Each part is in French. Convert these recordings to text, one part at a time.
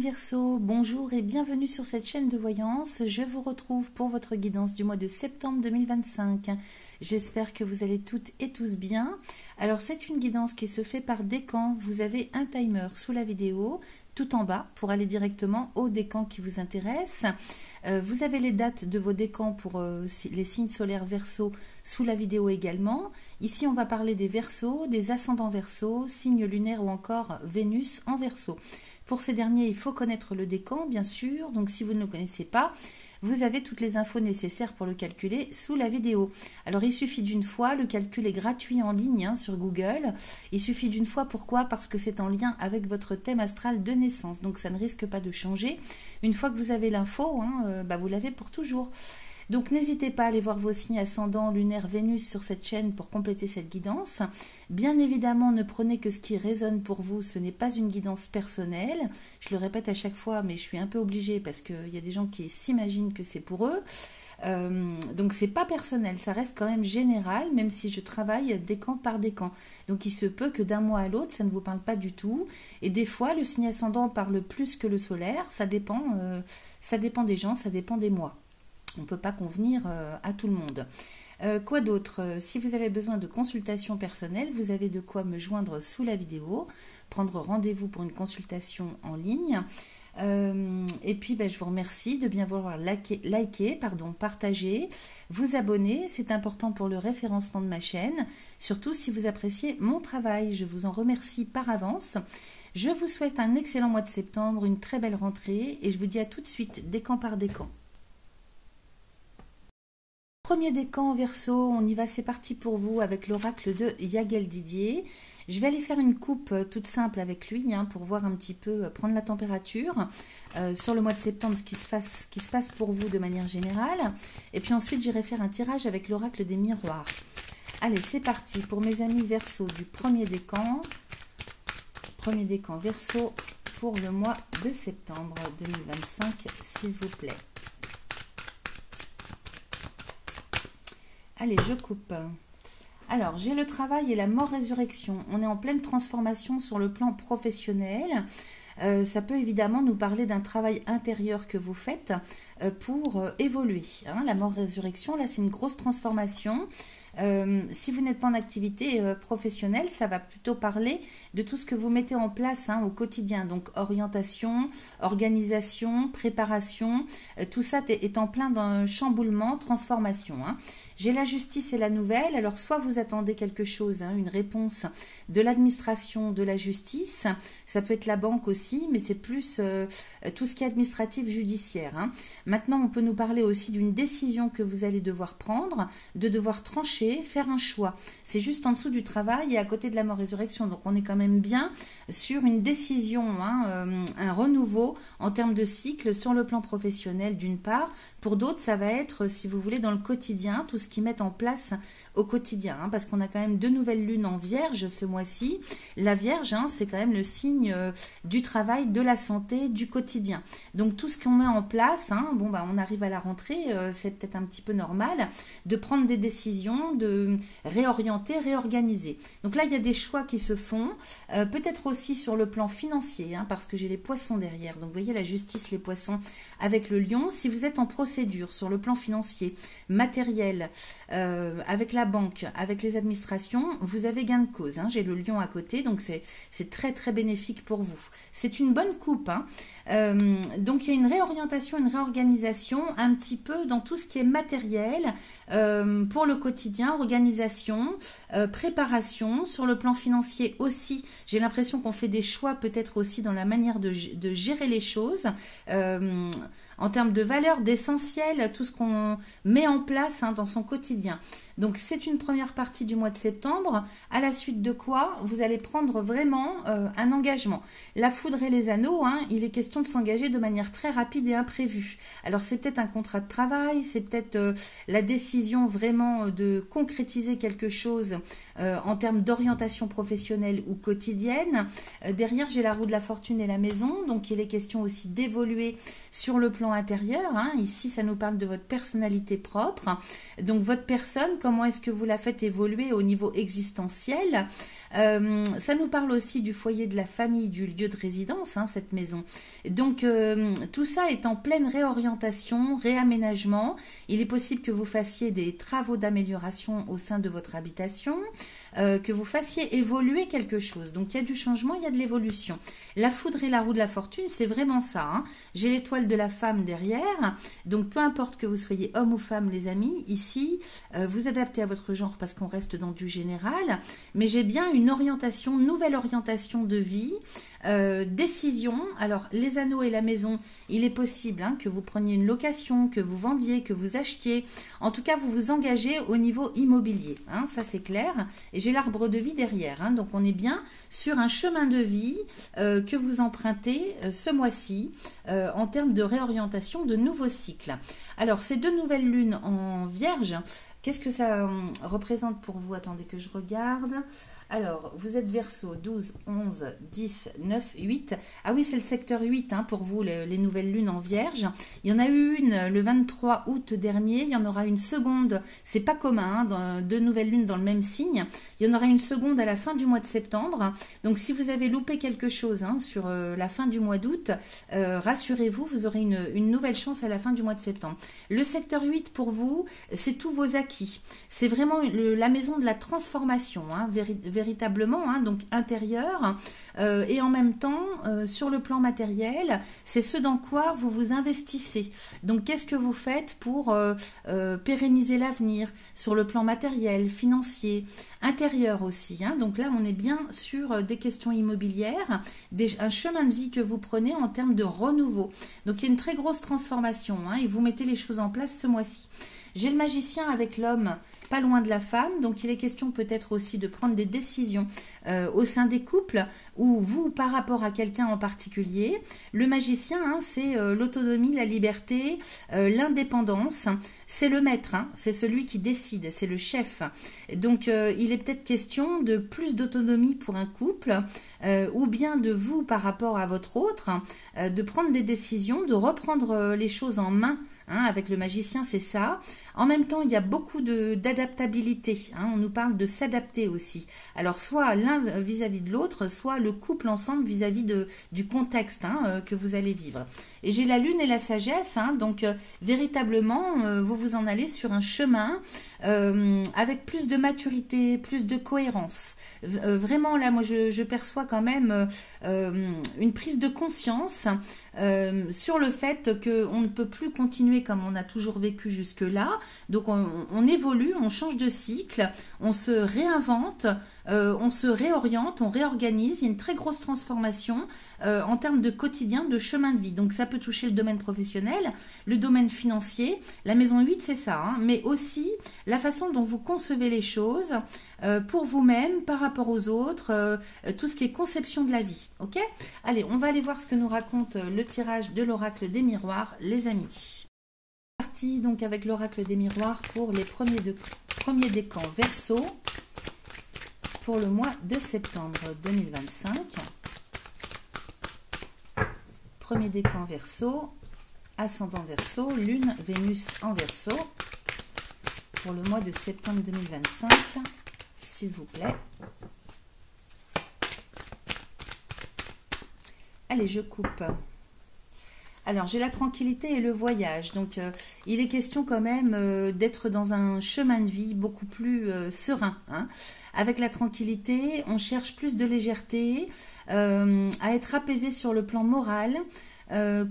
Verseau, bonjour et bienvenue sur cette chaîne de voyance. Je vous retrouve pour votre guidance du mois de septembre 2025. J'espère que vous allez toutes et tous bien. Alors c'est une guidance qui se fait par décan. Vous avez un timer sous la vidéo, tout en bas, pour aller directement au décan qui vous intéresse. Vous avez les dates de vos décans pour les signes solaires Verseau sous la vidéo également. Ici on va parler des Verseaux, des ascendants Verseau, signes lunaires ou encore Vénus en Verseau. Pour ces derniers, il faut connaître le décan, bien sûr. Donc, si vous ne le connaissez pas, vous avez toutes les infos nécessaires pour le calculer sous la vidéo. Alors, il suffit d'une fois. Le calcul est gratuit en ligne sur Google. Il suffit d'une fois. Pourquoi? Parce que c'est en lien avec votre thème astral de naissance. Donc, ça ne risque pas de changer. Une fois que vous avez l'info, vous l'avez pour toujours. Donc n'hésitez pas à aller voir vos signes ascendants, lunaires, Vénus sur cette chaîne pour compléter cette guidance. Bien évidemment, ne prenez que ce qui résonne pour vous, ce n'est pas une guidance personnelle. Je le répète à chaque fois, mais je suis un peu obligée parce qu'il y a des gens qui s'imaginent que c'est pour eux. Donc c'est pas personnel, ça reste quand même général, même si je travaille décan par décan. Donc il se peut que d'un mois à l'autre, ça ne vous parle pas du tout. Et des fois, le signe ascendant parle plus que le solaire, ça dépend des gens, ça dépend des mois. On ne peut pas convenir à tout le monde. Quoi d'autre? Si vous avez besoin de consultation personnelle, vous avez de quoi me joindre sous la vidéo, prendre rendez-vous pour une consultation en ligne. Et puis, je vous remercie de bien vouloir partager, vous abonner. C'est important pour le référencement de ma chaîne, surtout si vous appréciez mon travail. Je vous en remercie par avance. Je vous souhaite un excellent mois de septembre, une très belle rentrée et je vous dis à tout de suite, décan par décan. Premier décan Verseau, on y va, c'est parti pour vous avec l'oracle de Yagel Didier. Je vais aller faire une coupe toute simple avec lui pour voir un petit peu, prendre la température sur le mois de septembre, ce qui se passe pour vous de manière générale. Et puis ensuite, j'irai faire un tirage avec l'oracle des miroirs. Allez, c'est parti pour mes amis Verseau du premier décan. Premier décan Verseau pour le mois de septembre 2025, s'il vous plaît. Allez, je coupe. Alors, j'ai le travail et la mort-résurrection. On est en pleine transformation sur le plan professionnel. Ça peut évidemment nous parler d'un travail intérieur que vous faites pour évoluer. La mort-résurrection, là, c'est une grosse transformation. Si vous n'êtes pas en activité professionnelle, ça va plutôt parler de tout ce que vous mettez en place au quotidien. Donc orientation, organisation, préparation, tout ça est en plein d'un chamboulement, transformation. J'ai la justice et la nouvelle. Alors soit vous attendez quelque chose, une réponse de l'administration, de la justice. Ça peut être la banque aussi, mais c'est plus tout ce qui est administratif judiciaire. Maintenant, on peut nous parler aussi d'une décision que vous allez devoir prendre, de devoir trancher, faire un choix. C'est juste en dessous du travail et à côté de la mort-résurrection. Donc on est quand même bien sur une décision, un renouveau en termes de cycle sur le plan professionnel d'une part. Pour d'autres, ça va être, si vous voulez, dans le quotidien, tout ce qu'ils mettent en place au quotidien, parce qu'on a quand même 2 nouvelles lunes en Vierge ce mois-ci. La Vierge, c'est quand même le signe du travail, de la santé, du quotidien. Donc tout ce qu'on met en place, on arrive à la rentrée, c'est peut-être un petit peu normal de prendre des décisions, de réorienter, réorganiser. Donc là, il y a des choix qui se font, peut-être aussi sur le plan financier, parce que j'ai les poissons derrière. Donc vous voyez la justice, les poissons avec le lion. Si vous êtes en procédure sur le plan financier, matériel, avec la banque, avec les administrations, vous avez gain de cause. J'ai le lion à côté, donc c'est très très bénéfique pour vous. C'est une bonne coupe. Donc il y a une réorientation, une réorganisation un petit peu dans tout ce qui est matériel pour le quotidien, organisation, préparation. Sur le plan financier aussi, j'ai l'impression qu'on fait des choix peut-être aussi dans la manière de gérer les choses. En termes de valeur, d'essentiel, tout ce qu'on met en place dans son quotidien. Donc c'est une première partie du mois de septembre, à la suite de quoi vous allez prendre vraiment un engagement. La foudre et les anneaux, il est question de s'engager de manière très rapide et imprévue. Alors c'est peut-être un contrat de travail, c'est peut-être la décision vraiment de concrétiser quelque chose en termes d'orientation professionnelle ou quotidienne. Derrière, j'ai la roue de la fortune et la maison, donc il est question aussi d'évoluer sur le plan intérieur. Ici, ça nous parle de votre personnalité propre. Donc votre personne, comment est-ce que vous la faites évoluer au niveau existentiel? Ça nous parle aussi du foyer de la famille, du lieu de résidence, hein, cette maison. Donc tout ça est en pleine réorientation, réaménagement. Il est possible que vous fassiez des travaux d'amélioration au sein de votre habitation, que vous fassiez évoluer quelque chose. Donc il y a du changement, il y a de l'évolution. La foudre et la roue de la fortune, c'est vraiment ça, hein. J'ai l'étoile de la femme derrière, donc peu importe que vous soyez homme ou femme, les amis, ici, vous adaptez à votre genre parce qu'on reste dans du général, mais j'ai bien une orientation, nouvelle orientation de vie, décision. Alors les anneaux et la maison, il est possible, hein, que vous preniez une location, que vous vendiez, que vous achetiez, en tout cas vous vous engagez au niveau immobilier, hein, ça c'est clair. Et j'ai l'arbre de vie derrière, hein, donc on est bien sur un chemin de vie que vous empruntez ce mois-ci en termes de réorientation, de nouveaux cycles. Alors ces 2 nouvelles lunes en Vierge, qu'est-ce que ça représente pour vous? Attendez que je regarde. Alors, vous êtes Verseau, 12, 11, 10, 9, 8. Ah oui, c'est le secteur 8, hein, pour vous, les nouvelles lunes en Vierge. Il y en a eu une le 23 août dernier. Il y en aura une seconde. C'est pas commun, hein, 2 nouvelles lunes dans le même signe. Il y en aura une seconde à la fin du mois de septembre. Donc, si vous avez loupé quelque chose, hein, sur la fin du mois d'août, rassurez-vous, vous aurez une nouvelle chance à la fin du mois de septembre. Le secteur 8, pour vous, c'est tous vos acquis. C'est vraiment la maison de la transformation, hein, véritablement, hein, donc intérieur, et en même temps, sur le plan matériel, c'est ce dans quoi vous vous investissez. Donc, qu'est-ce que vous faites pour pérenniser l'avenir sur le plan matériel, financier, intérieur aussi, hein. Donc là, on est bien sur des questions immobilières, un chemin de vie que vous prenez en termes de renouveau. Donc, il y a une très grosse transformation, hein, et vous mettez les choses en place ce mois-ci. J'ai le magicien avec l'homme pas loin de la femme, donc il est question peut-être aussi de prendre des décisions au sein des couples ou vous par rapport à quelqu'un en particulier. Le magicien, hein, c'est l'autonomie, la liberté, l'indépendance, c'est le maître, hein, c'est celui qui décide, c'est le chef. Donc il est peut-être question de plus d'autonomie pour un couple ou bien de vous par rapport à votre autre, de prendre des décisions, de reprendre les choses en main. Hein, avec le magicien, c'est ça. En même temps, il y a beaucoup d'adaptabilité. Hein, on nous parle de s'adapter aussi. Alors, soit l'un vis-à-vis de l'autre, soit le couple ensemble vis-à-vis du contexte, hein, que vous allez vivre. Et j'ai la lune et la sagesse. Hein, donc, véritablement, vous vous en allez sur un chemin avec plus de maturité, plus de cohérence. Vraiment, là, moi, je perçois quand même une prise de conscience sur le fait qu'on ne peut plus continuer comme on a toujours vécu jusque-là. Donc on évolue, on change de cycle, on se réinvente, on se réoriente, on réorganise. Il y a une très grosse transformation en termes de quotidien, de chemin de vie. Donc ça peut toucher le domaine professionnel, le domaine financier. La maison 8, c'est ça, hein, mais aussi la façon dont vous concevez les choses pour vous-même, par rapport aux autres, tout ce qui est conception de la vie. Ok ? Allez, on va aller voir ce que nous raconte le tirage de l'oracle des miroirs, les amis. Parti donc avec l'oracle des miroirs pour les premiers décans Verseau pour le mois de septembre 2025. Premier décan Verseau, ascendant Verseau, lune Vénus en Verseau pour le mois de septembre 2025, s'il vous plaît. Allez, je coupe. Alors, j'ai la tranquillité et le voyage. Donc, il est question quand même d'être dans un chemin de vie beaucoup plus serein. Hein. Avec la tranquillité, on cherche plus de légèreté, à être apaisé sur le plan moral,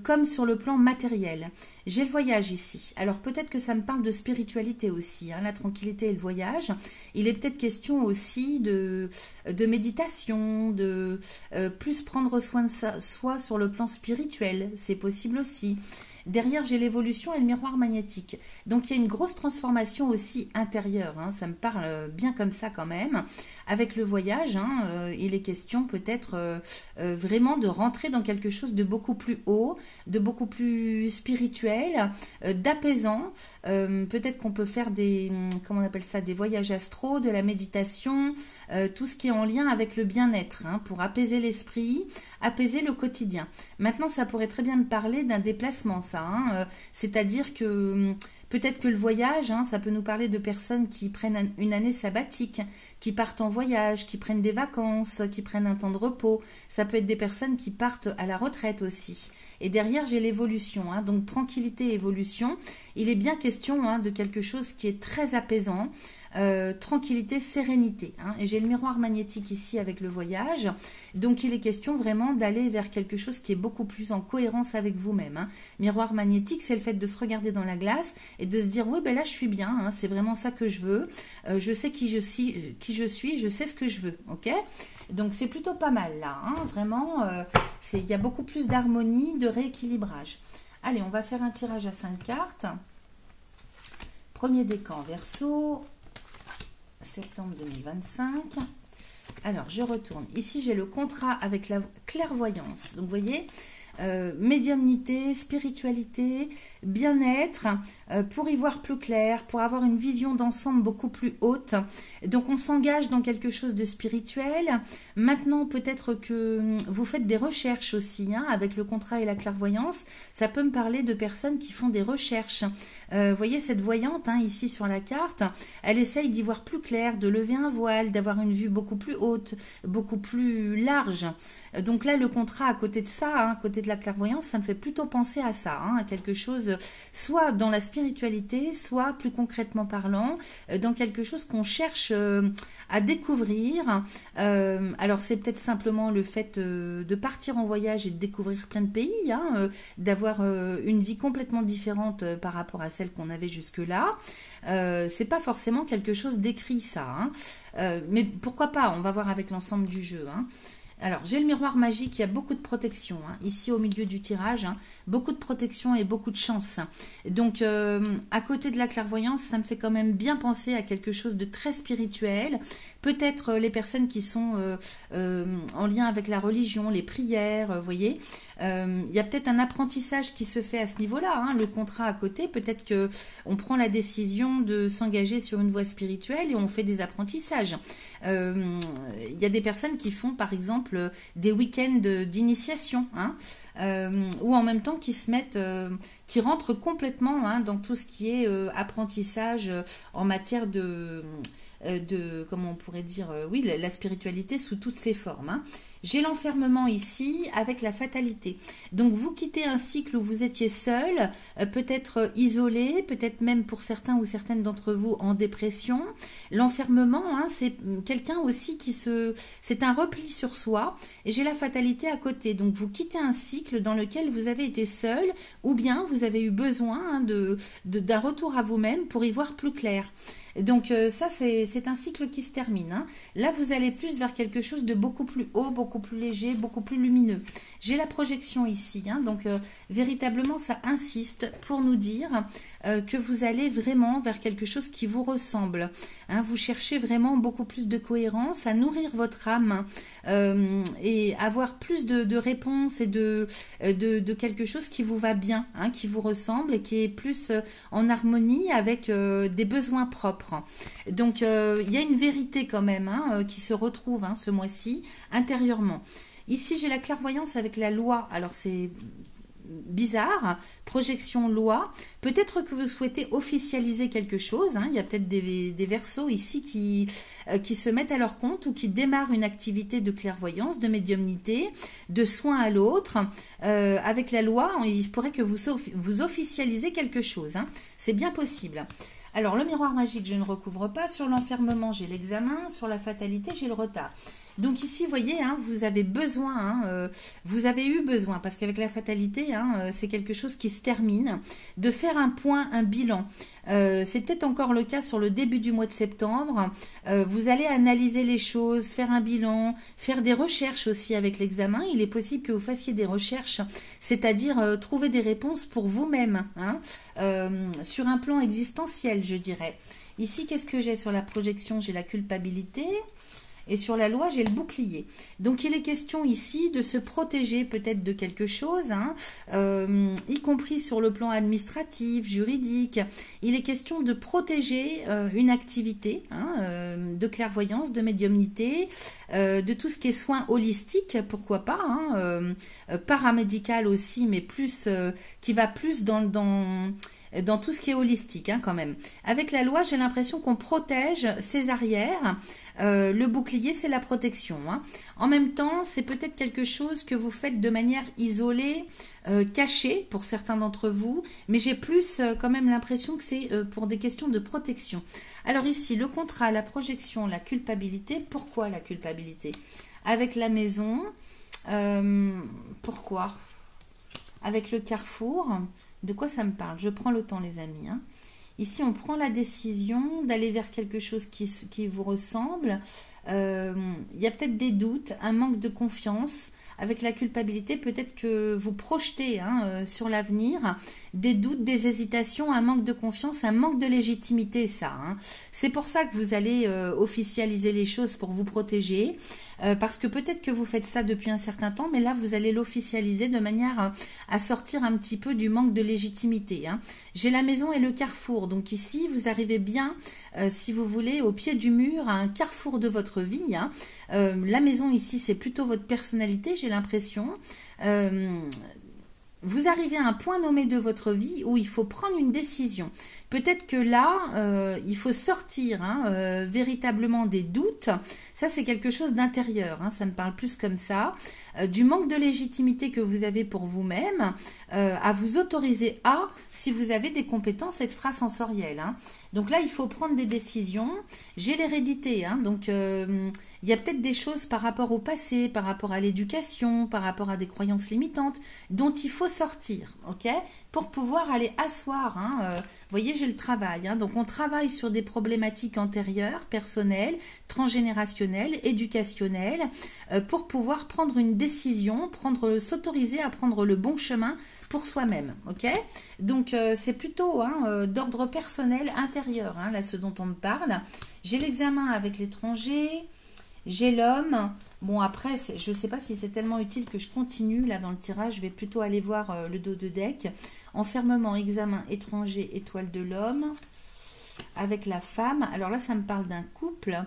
comme sur le plan matériel. J'ai le voyage ici. Alors peut-être que ça me parle de spiritualité aussi, hein, la tranquillité et le voyage. Il est peut-être question aussi de méditation, de plus prendre soin de soi sur le plan spirituel. C'est possible aussi. Derrière, j'ai l'évolution et le miroir magnétique. Donc, il y a une grosse transformation aussi intérieure. Hein, ça me parle bien comme ça quand même. Avec le voyage, hein, il est question peut-être vraiment de rentrer dans quelque chose de beaucoup plus haut, de beaucoup plus spirituel, d'apaisant. Peut-être qu'on peut faire comment on appelle ça, des voyages astraux, de la méditation, tout ce qui est en lien avec le bien-être, hein, pour apaiser l'esprit, apaiser le quotidien. Maintenant, ça pourrait très bien me parler d'un déplacement, ça. Hein, c'est-à-dire que peut-être que le voyage, hein, ça peut nous parler de personnes qui prennent une année sabbatique, qui partent en voyage, qui prennent des vacances, qui prennent un temps de repos. Ça peut être des personnes qui partent à la retraite aussi. Et derrière, j'ai l'évolution, hein, donc tranquillité et évolution. Il est bien question, hein, de quelque chose qui est très apaisant, tranquillité, sérénité, hein. Et j'ai le miroir magnétique ici avec le voyage. Donc, il est question vraiment d'aller vers quelque chose qui est beaucoup plus en cohérence avec vous-même, hein. Miroir magnétique, c'est le fait de se regarder dans la glace et de se dire, oui, ben là, je suis bien, hein, c'est vraiment ça que je veux. Je sais qui je suis, je sais ce que je veux, ok? Donc, c'est plutôt pas mal, là, hein, vraiment, il y a beaucoup plus d'harmonie, de rééquilibrage. Allez, on va faire un tirage à 5 cartes. Premier décan, Verseau, septembre 2025. Alors, je retourne. Ici, j'ai le contrat avec la clairvoyance. Donc, vous voyez, médiumnité, spiritualité, bien-être, pour y voir plus clair, pour avoir une vision d'ensemble beaucoup plus haute. Donc, on s'engage dans quelque chose de spirituel. Maintenant, peut-être que vous faites des recherches aussi, hein, avec le contrat et la clairvoyance. Ça peut me parler de personnes qui font des recherches. Vous voyez cette voyante, hein, ici sur la carte, elle essaye d'y voir plus clair, de lever un voile, d'avoir une vue beaucoup plus haute, beaucoup plus large. Donc là, le contrat à côté de ça, hein, à côté de la clairvoyance, ça me fait plutôt penser à ça, hein, à quelque chose, soit dans la spiritualité, soit plus concrètement parlant, dans quelque chose qu'on cherche à découvrir. Alors c'est peut-être simplement le fait de partir en voyage et de découvrir plein de pays, hein, d'avoir une vie complètement différente par rapport à celle qu'on avait jusque-là. C'est pas forcément quelque chose d'écrit, ça, hein. Mais pourquoi pas, on va voir avec l'ensemble du jeu, hein. Alors, j'ai le miroir magique, il y a beaucoup de protection, hein, ici au milieu du tirage, hein, beaucoup de protection et beaucoup de chance. Donc, à côté de la clairvoyance, ça me fait quand même bien penser à quelque chose de très spirituel. Peut-être les personnes qui sont en lien avec la religion, les prières, vous voyez. Il y a peut-être un apprentissage qui se fait à ce niveau-là, hein, le contrat à côté. Peut-être qu'on prend la décision de s'engager sur une voie spirituelle et on fait des apprentissages. Il y a des personnes qui font, par exemple, des week-ends d'initiation, hein, ou en même temps qui se mettent, qui rentrent complètement, hein, dans tout ce qui est apprentissage en matière de comment on pourrait dire, oui, la spiritualité sous toutes ses formes, hein. J'ai l'enfermement ici avec la fatalité. Donc vous quittez un cycle où vous étiez seul, peut-être isolé, peut-être même pour certains ou certaines d'entre vous en dépression. L'enfermement, hein, c'est quelqu'un aussi c'est un repli sur soi. Et j'ai la fatalité à côté. Donc vous quittez un cycle dans lequel vous avez été seul, ou bien vous avez eu besoin, hein, d'un retour à vous-même pour y voir plus clair. Donc ça, c'est un cycle qui se termine, hein. Là, vous allez plus vers quelque chose de beaucoup plus haut, beaucoup plus léger, beaucoup plus lumineux. J'ai la projection ici, hein, donc véritablement, ça insiste pour nous dire que vous allez vraiment vers quelque chose qui vous ressemble, hein. Vous cherchez vraiment beaucoup plus de cohérence, à nourrir votre âme et avoir plus de réponses et de quelque chose qui vous va bien, hein, qui vous ressemble et qui est plus en harmonie avec des besoins propres. Donc, il y a une vérité quand même, hein, qui se retrouve, hein, ce mois-ci, intérieurement. Ici, j'ai la clairvoyance avec la loi. Alors, c'est bizarre, projection loi. Peut-être que vous souhaitez officialiser quelque chose, hein. Il y a peut-être des verseaux ici qui se mettent à leur compte ou qui démarrent une activité de clairvoyance, de médiumnité, de soin à l'autre. Avec la loi, il se pourrait que vous officialisez quelque chose, hein. C'est bien possible. Alors, le miroir magique, je ne recouvre pas. Sur l'enfermement, j'ai l'examen. Sur la fatalité, j'ai le retard. Donc ici, vous voyez, hein, vous avez besoin, hein, vous avez eu besoin, parce qu'avec la fatalité, hein, c'est quelque chose qui se termine, de faire un point, un bilan. C'est peut-être encore le cas sur le début du mois de septembre. Vous allez analyser les choses, faire un bilan, faire des recherches aussi avec l'examen. Il est possible que vous fassiez des recherches, c'est-à-dire trouver des réponses pour vous-même, hein, sur un plan existentiel, je dirais. Ici, qu'est-ce que j'ai sur la projection? J'ai la culpabilité. Et sur la loi, j'ai le bouclier. Donc, il est question ici de se protéger peut-être de quelque chose, hein, y compris sur le plan administratif, juridique. Il est question de protéger une activité, hein, de clairvoyance, de médiumnité, de tout ce qui est soins holistiques, pourquoi pas, hein, paramédical aussi, mais plus qui va plus dans dans tout ce qui est holistique, hein, quand même. Avec la loi, j'ai l'impression qu'on protège ses arrières. Le bouclier, c'est la protection, hein. En même temps, c'est peut-être quelque chose que vous faites de manière isolée, cachée pour certains d'entre vous, mais j'ai plus quand même l'impression que c'est pour des questions de protection. Alors ici, le contrat, la projection, la culpabilité. Pourquoi la culpabilité? Avec la maison, pourquoi? Avec le carrefour, de quoi ça me parle? Je prends le temps, les amis, hein. Ici, on prend la décision d'aller vers quelque chose qui vous ressemble. Il y a peut-être des doutes, un manque de confiance. Avec la culpabilité, peut-être que vous projetez, hein, sur l'avenir des doutes, des hésitations, un manque de confiance, un manque de légitimité, ça, hein. C'est pour ça que vous allez officialiser les choses pour vous protéger. Parce que peut-être que vous faites ça depuis un certain temps, mais là, vous allez l'officialiser de manière à sortir un petit peu du manque de légitimité, hein. J'ai la maison et le carrefour. Donc ici, vous arrivez bien, si vous voulez, au pied du mur, à un carrefour de votre vie, hein. La maison ici, c'est plutôt votre personnalité, j'ai l'impression. Vous arrivez à un point nommé de votre vie où il faut prendre une décision. Peut-être que là, il faut sortir, hein, véritablement des doutes. Ça, c'est quelque chose d'intérieur, hein, ça me parle plus comme ça. Du manque de légitimité que vous avez pour vous-même, à vous autoriser à, si vous avez des compétences extrasensorielles, hein. Donc là, il faut prendre des décisions. J'ai l'hérédité, hein, donc il y a peut-être des choses par rapport au passé, par rapport à l'éducation, par rapport à des croyances limitantes, dont il faut sortir, ok, pour pouvoir aller asseoir, hein, vous voyez, j'ai le travail, hein, donc on travaille sur des problématiques antérieures, personnelles, transgénérationnelles, éducationnelles, pour pouvoir prendre une décision, s'autoriser à prendre le bon chemin pour soi-même, ok. Donc c'est plutôt, hein, d'ordre personnel intérieur, hein, là ce dont on me parle. J'ai l'examen avec l'étranger, j'ai l'homme. Bon, après, je ne sais pas si c'est tellement utile que je continue là dans le tirage. Je vais plutôt aller voir le dos de deck. Enfermement, examen, étranger, étoile de l'homme. Avec la femme. Alors là, ça me parle d'un couple.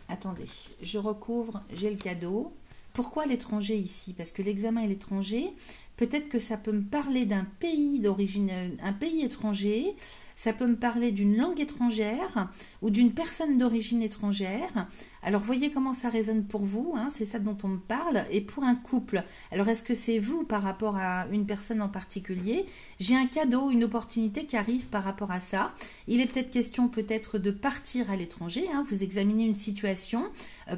Attendez, je recouvre, j'ai le cadeau. Pourquoi l'étranger ici? Parce que l'examen et l'étranger, peut-être que ça peut me parler d'un pays d'origine, un pays étranger. Ça peut me parler d'une langue étrangère ou d'une personne d'origine étrangère. Alors, voyez comment ça résonne pour vous, hein, c'est ça dont on me parle. Et pour un couple, alors est-ce que c'est vous par rapport à une personne en particulier? J'ai un cadeau, une opportunité qui arrive par rapport à ça. Il est peut-être question peut-être de partir à l'étranger, hein. Vous examinez une situation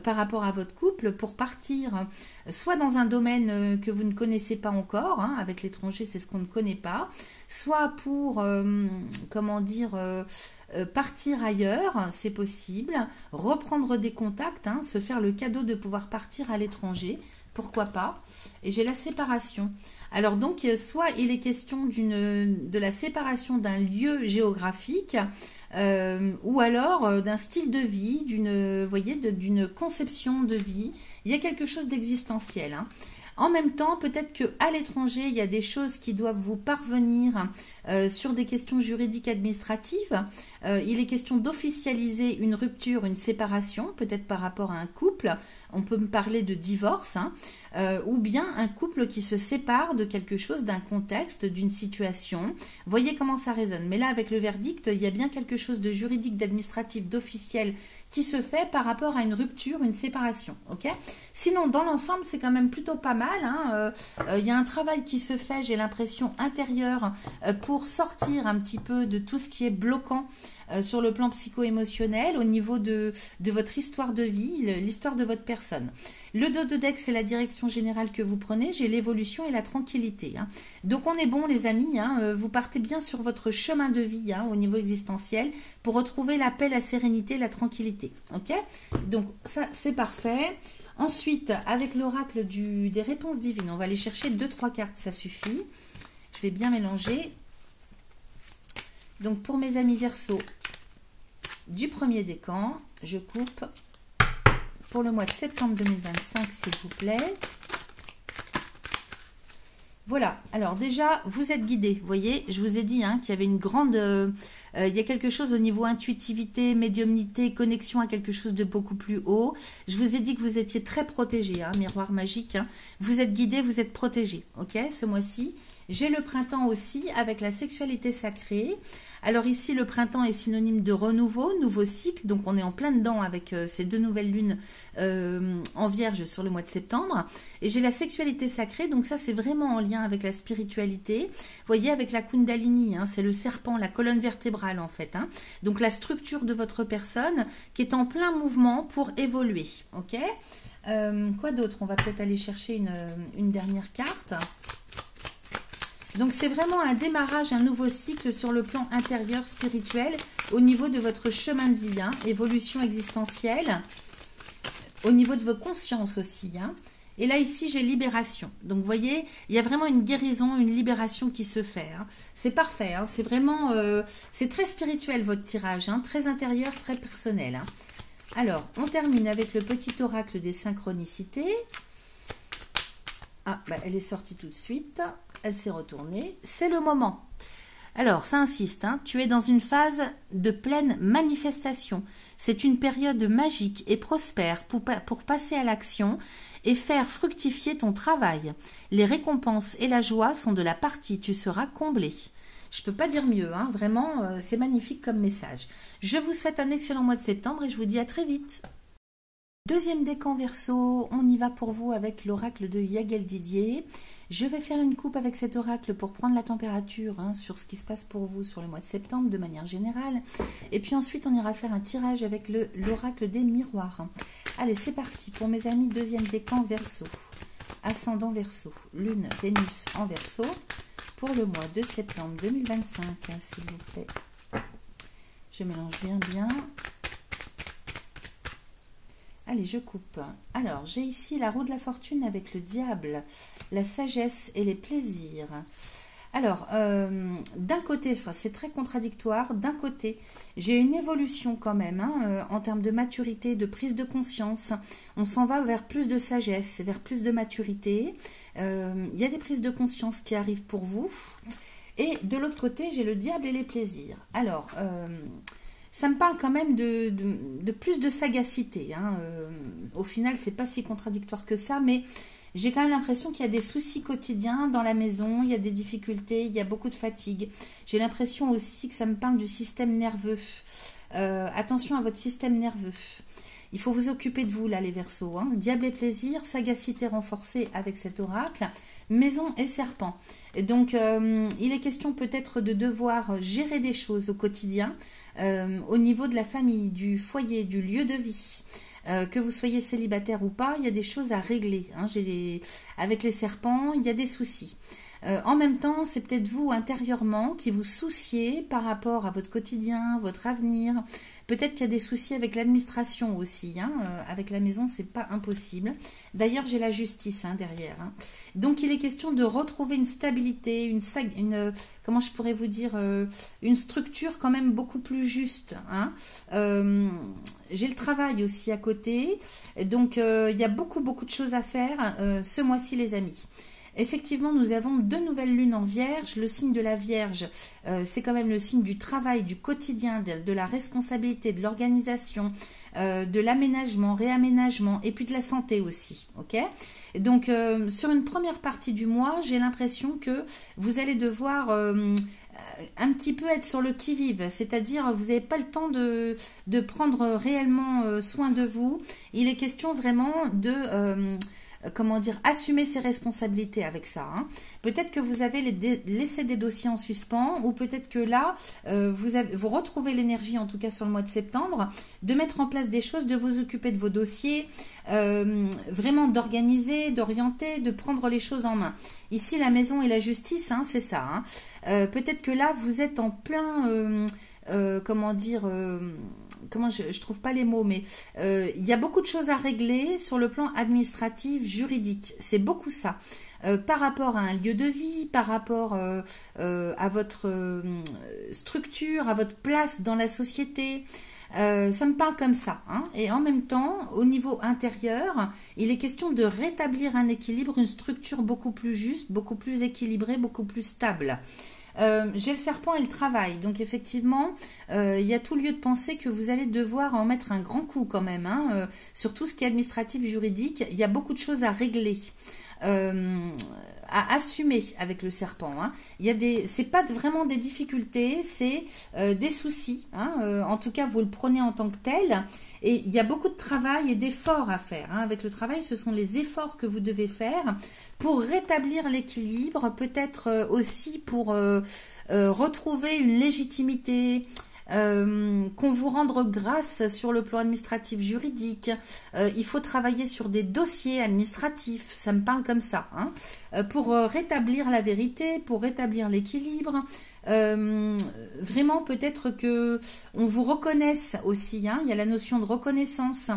par rapport à votre couple pour partir soit dans un domaine que vous ne connaissez pas encore, hein, avec l'étranger, c'est ce qu'on ne connaît pas, soit pour, comment dire, partir ailleurs, c'est possible, reprendre des contacts, hein, se faire le cadeau de pouvoir partir à l'étranger, pourquoi pas. Et j'ai la séparation. Alors donc, soit il est question de la séparation d'un lieu géographique, ou alors d'un style de vie, d'une conception de vie. Il y a quelque chose d'existentiel, hein. En même temps, peut-être qu'à l'étranger, il y a des choses qui doivent vous parvenir sur des questions juridiques administratives. Il est question d'officialiser une rupture, une séparation, peut-être par rapport à un couple. On peut me parler de divorce, hein, ou bien un couple qui se sépare de quelque chose, d'un contexte, d'une situation. Voyez comment ça résonne. Mais là, avec le verdict, il y a bien quelque chose de juridique, d'administratif, d'officiel qui se fait par rapport à une rupture, une séparation. Ok. Sinon, dans l'ensemble, c'est quand même plutôt pas mal, hein. Il y a un travail qui se fait, j'ai l'impression, intérieur pour sortir un petit peu de tout ce qui est bloquant sur le plan psycho-émotionnel au niveau de votre histoire de vie, l'histoire de votre personne. Le dos de deck, c'est la direction générale que vous prenez. J'ai l'évolution et la tranquillité, hein. Donc on est bon, les amis, hein, vous partez bien sur votre chemin de vie, hein, au niveau existentiel pour retrouver la paix, la sérénité, la tranquillité. Ok. Donc ça, c'est parfait. Ensuite, avec l'oracle des réponses divines, on va aller chercher 2-3 cartes, ça suffit. Je vais bien mélanger. Donc pour mes amis Verseau, du premier décan, je coupe pour le mois de septembre 2025, s'il vous plaît. Voilà, alors déjà, vous êtes guidés. Vous voyez, je vous ai dit, hein, qu'il y avait une grande... il y a quelque chose au niveau intuitivité, médiumnité, connexion à quelque chose de beaucoup plus haut. Je vous ai dit que vous étiez très protégés, hein, miroir magique, hein. Vous êtes guidés, vous êtes protégés, ok, ce mois-ci. J'ai le printemps aussi avec la sexualité sacrée. Alors ici, le printemps est synonyme de renouveau, nouveau cycle. Donc on est en plein dedans avec ces 2 nouvelles lunes en Vierge sur le mois de septembre. Et j'ai la sexualité sacrée. Donc ça, c'est vraiment en lien avec la spiritualité. Vous voyez, avec la Kundalini, hein, c'est le serpent, la colonne vertébrale en fait. Hein. Donc la structure de votre personne qui est en plein mouvement pour évoluer. Ok. Quoi d'autre? On va peut-être aller chercher une dernière carte. Donc c'est vraiment un démarrage, un nouveau cycle sur le plan intérieur spirituel au niveau de votre chemin de vie, hein, évolution existentielle, au niveau de vos consciences aussi. Hein. Et là ici j'ai libération. Donc vous voyez, il y a vraiment une guérison, une libération qui se fait. Hein. C'est parfait, hein, c'est vraiment, c'est très spirituel votre tirage, hein, très intérieur, très personnel. Hein. Alors on termine avec le petit oracle des synchronicités. Ah, bah, elle est sortie tout de suite. Elle s'est retournée. C'est le moment. Alors, ça insiste. Hein, tu es dans une phase de pleine manifestation. C'est une période magique et prospère pour passer à l'action et faire fructifier ton travail. Les récompenses et la joie sont de la partie. Tu seras comblé. Je ne peux pas dire mieux. Hein, vraiment, c'est magnifique comme message. Je vous souhaite un excellent mois de septembre et je vous dis à très vite. Deuxième décan Verseau, on y va pour vous avec l'oracle de Yagel Didier. Je vais faire une coupe avec cet oracle pour prendre la température hein, sur ce qui se passe pour vous sur le mois de septembre de manière générale. Et puis ensuite, on ira faire un tirage avec l'oracle des miroirs. Allez, c'est parti pour mes amis, deuxième décan Verseau. Ascendant Verseau, Lune, Vénus en Verseau pour le mois de septembre 2025, hein, s'il vous plaît. Je mélange bien. Allez, je coupe. Alors, j'ai ici la roue de la fortune avec le diable, la sagesse et les plaisirs. Alors, d'un côté, c'est très contradictoire. D'un côté, j'ai une évolution quand même, hein, en termes de maturité, de prise de conscience. On s'en va vers plus de sagesse, vers plus de maturité. Il y a des prises de conscience qui arrivent pour vous. Et de l'autre côté, j'ai le diable et les plaisirs. Alors, ça me parle quand même de plus de sagacité. Hein. Au final, c'est pas si contradictoire que ça, mais j'ai quand même l'impression qu'il y a des soucis quotidiens dans la maison, il y a des difficultés, il y a beaucoup de fatigue. J'ai l'impression aussi que ça me parle du système nerveux. Attention à votre système nerveux. Il faut vous occuper de vous, là, les Verseaux. Hein. Diable et plaisir, sagacité renforcée avec cet oracle, maison et serpent. Et donc, il est question peut-être de devoir gérer des choses au quotidien, au niveau de la famille, du foyer, du lieu de vie. Que vous soyez célibataire ou pas, il y a des choses à régler. Hein. Avec les serpents, il y a des soucis. En même temps, c'est peut-être vous intérieurement qui vous souciez par rapport à votre quotidien, votre avenir. Peut-être qu'il y a des soucis avec l'administration aussi. Hein. Avec la maison, c'est pas impossible. D'ailleurs, j'ai la justice hein, derrière. Hein. Donc, il est question de retrouver une stabilité, comment je pourrais vous dire, une structure quand même beaucoup plus juste. Hein. J'ai le travail aussi à côté. Donc, il y a beaucoup de choses à faire ce mois-ci, les amis. Effectivement, nous avons 2 nouvelles lunes en Vierge. Le signe de la Vierge, c'est quand même le signe du travail, du quotidien, de la responsabilité, de l'organisation, de l'aménagement, réaménagement et puis de la santé aussi. Ok ? Donc, sur une première partie du mois, j'ai l'impression que vous allez devoir un petit peu être sur le qui-vive, c'est-à-dire vous n'avez pas le temps de prendre réellement soin de vous. Il est question vraiment de... assumer ses responsabilités avec ça. Hein. Peut-être que vous avez laissé des dossiers en suspens ou peut-être que là, vous retrouvez l'énergie, en tout cas sur le mois de septembre, de mettre en place des choses, de vous occuper de vos dossiers, vraiment d'organiser, d'orienter, de prendre les choses en main. Ici, la maison et la justice, hein, c'est ça. Hein. Peut-être que là, vous êtes en plein... je trouve pas les mots, mais il y a beaucoup de choses à régler sur le plan administratif, juridique. C'est beaucoup ça. Par rapport à un lieu de vie, par rapport à votre structure, à votre place dans la société. Ça me parle comme ça. Hein. Et en même temps, au niveau intérieur, il est question de rétablir un équilibre, une structure beaucoup plus juste, beaucoup plus équilibrée, beaucoup plus stable. J'ai le serpent et le travail, donc effectivement il y a tout lieu de penser que vous allez devoir en mettre un grand coup quand même, hein, sur tout ce qui est administratif, juridique. Il y a beaucoup de choses à régler. à assumer avec le serpent. Hein. C'est pas vraiment des difficultés, c'est des soucis. Hein. En tout cas, vous le prenez en tant que tel. Et il y a beaucoup de travail et d'efforts à faire. Hein. Avec le travail, ce sont les efforts que vous devez faire pour rétablir l'équilibre, peut-être aussi pour retrouver une légitimité, qu'on vous rende grâce sur le plan administratif juridique. Il faut travailler sur des dossiers administratifs, ça me parle comme ça, hein, pour rétablir la vérité, pour rétablir l'équilibre. Vraiment peut-être que on vous reconnaisse aussi, hein, il y a la notion de reconnaissance.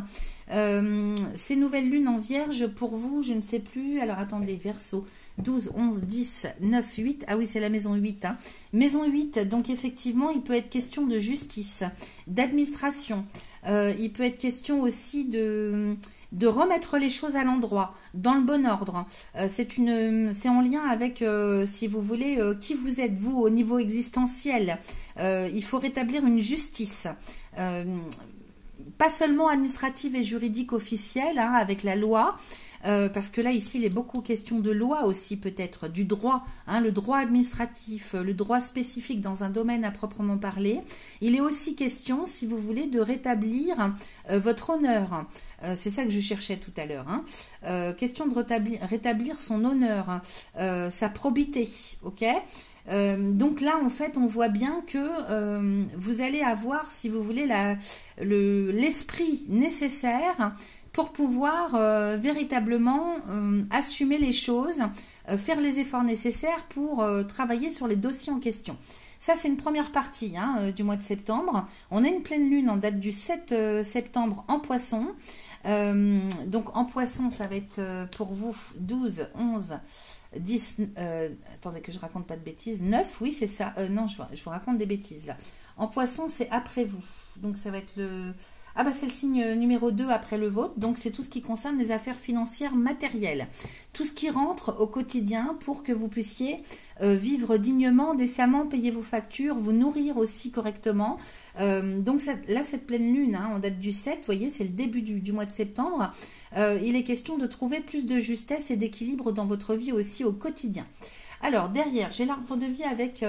Ces nouvelles lunes en vierge pour vous, je ne sais plus, alors attendez, Verseau 12, 11, 10, 9, 8, ah oui c'est la maison 8, hein. Maison 8, donc effectivement il peut être question de justice, d'administration, il peut être question aussi de remettre les choses à l'endroit, dans le bon ordre. C'est en lien avec, si vous voulez, qui vous êtes vous au niveau existentiel. Il faut rétablir une justice. Pas seulement administrative et juridique officielle, hein, avec la loi, parce que là, ici, il est beaucoup question de loi aussi, peut-être, du droit, hein, le droit administratif, le droit spécifique dans un domaine à proprement parler. Il est aussi question, si vous voulez, de rétablir votre honneur. C'est ça que je cherchais tout à l'heure. Hein. Question de rétablir son honneur, sa probité, ok ? Donc là, en fait, on voit bien que vous allez avoir, si vous voulez, l'esprit nécessaire pour pouvoir véritablement assumer les choses, faire les efforts nécessaires pour travailler sur les dossiers en question. Ça, c'est une première partie, hein, du mois de septembre. On a une pleine lune en date du 7 septembre en Poisson. Donc en Poisson, ça va être pour vous 12, 11... 10, attendez que je raconte pas de bêtises, 9, oui c'est ça, non je vous raconte des bêtises là. En Poisson c'est après vous, donc ça va être ah bah c'est le signe numéro 2 après le vôtre, donc c'est tout ce qui concerne les affaires financières matérielles, tout ce qui rentre au quotidien pour que vous puissiez vivre dignement, décemment, payer vos factures, vous nourrir aussi correctement. Donc là cette pleine lune, hein, en date du 7, vous voyez c'est le début du mois de septembre. Il est question de trouver plus de justesse et d'équilibre dans votre vie aussi au quotidien. Alors derrière, j'ai l'arbre de vie avec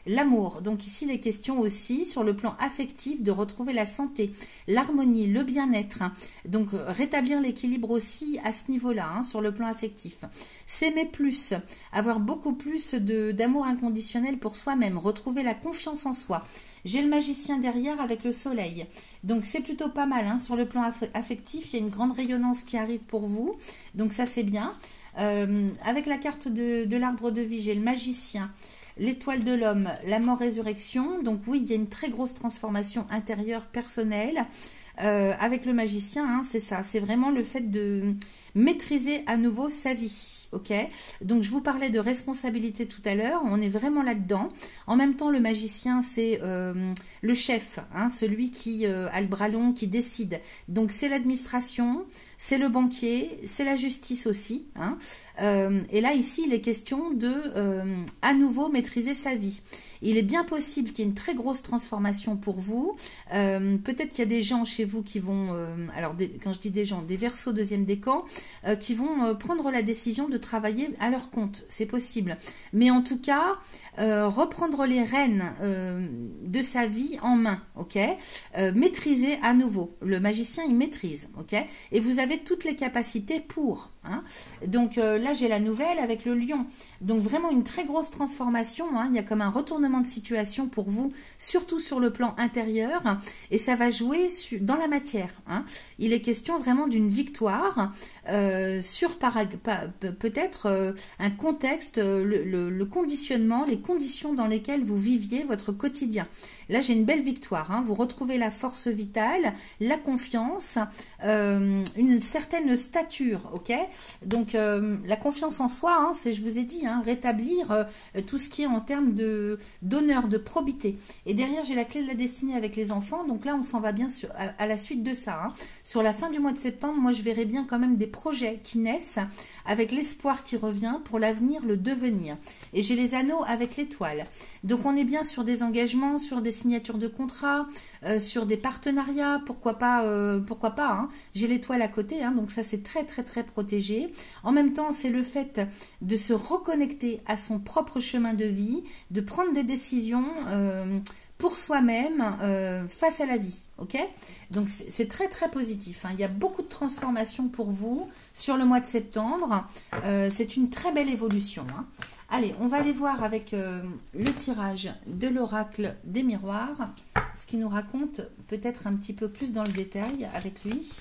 l'amour. Donc ici, il est question aussi sur le plan affectif de retrouver la santé, l'harmonie, le bien-être. Hein. Donc rétablir l'équilibre aussi à ce niveau-là, hein, sur le plan affectif. S'aimer plus, avoir beaucoup plus d'amour inconditionnel pour soi-même, retrouver la confiance en soi. J'ai le magicien derrière avec le soleil. Donc c'est plutôt pas mal, hein. Sur le plan affectif, il y a une grande rayonnance qui arrive pour vous. Donc ça c'est bien. Avec la carte de l'arbre de vie, j'ai le magicien, l'étoile de l'homme, la mort-résurrection. Donc oui, il y a une très grosse transformation intérieure personnelle. Avec le magicien, hein, c'est ça. C'est vraiment le fait de maîtriser à nouveau sa vie. Ok, donc je vous parlais de responsabilité tout à l'heure, on est vraiment là-dedans. En même temps, le magicien, c'est le chef, hein, celui qui a le bras long, qui décide. Donc c'est l'administration, c'est le banquier, c'est la justice aussi. Hein. Et là, ici, il est question de à nouveau maîtriser sa vie. Il est bien possible qu'il y ait une très grosse transformation pour vous. Peut-être qu'il y a des gens chez vous qui vont, quand je dis des gens, des Verseaux deuxième décan, qui vont prendre la décision de travailler à leur compte. C'est possible. Mais en tout cas, reprendre les rênes de sa vie en main. Ok, maîtriser à nouveau. Le magicien, il maîtrise. Ok, et vous avez toutes les capacités pour. Hein. Donc là, j'ai la nouvelle avec le lion. Donc vraiment une très grosse transformation. Hein. Il y a comme un retournement de situation pour vous, surtout sur le plan intérieur. Et ça va jouer dans la matière. Hein. Il est question vraiment d'une victoire sur peut-être un contexte, le conditionnement, les conditions dans lesquelles vous viviez votre quotidien. Là, j'ai une belle victoire. Hein. Vous retrouvez la force vitale, la confiance, une certaine stature. Ok, donc la confiance en soi, hein, c'est, je vous ai dit, hein, rétablir tout ce qui est en termes d'honneur, de probité. Et derrière, j'ai la clé de la destinée avec les enfants. Donc là, on s'en va bien à la suite de ça. Hein. Sur la fin du mois de septembre, moi, je verrai bien quand même des projets qui naissent avec l'espoir qui revient pour l'avenir, le devenir. Et j'ai les anneaux avec l'étoile. Donc on est bien sur des engagements, sur des signatures de contrats, sur des partenariats, pourquoi pas hein. J'ai l'étoile à côté, hein, donc ça c'est très très très protégé. En même temps, c'est le fait de se reconnecter à son propre chemin de vie, de prendre des décisions pour soi-même face à la vie, ok? Donc c'est très très positif, hein. Il y a beaucoup de transformations pour vous sur le mois de septembre. C'est une très belle évolution, hein. Allez, on va aller voir avec le tirage de l'oracle des miroirs, ce qui nous raconte peut-être un petit peu plus dans le détail avec lui.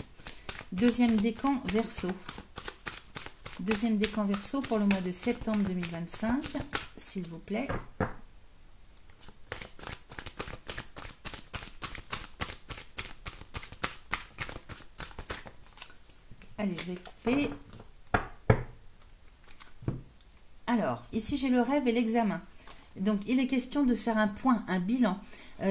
Deuxième décan Verseau. Deuxième décan Verseau pour le mois de septembre 2025, s'il vous plaît. Allez, je vais couper. Alors, ici j'ai le rêve et l'examen. Donc, il est question de faire un point, un bilan,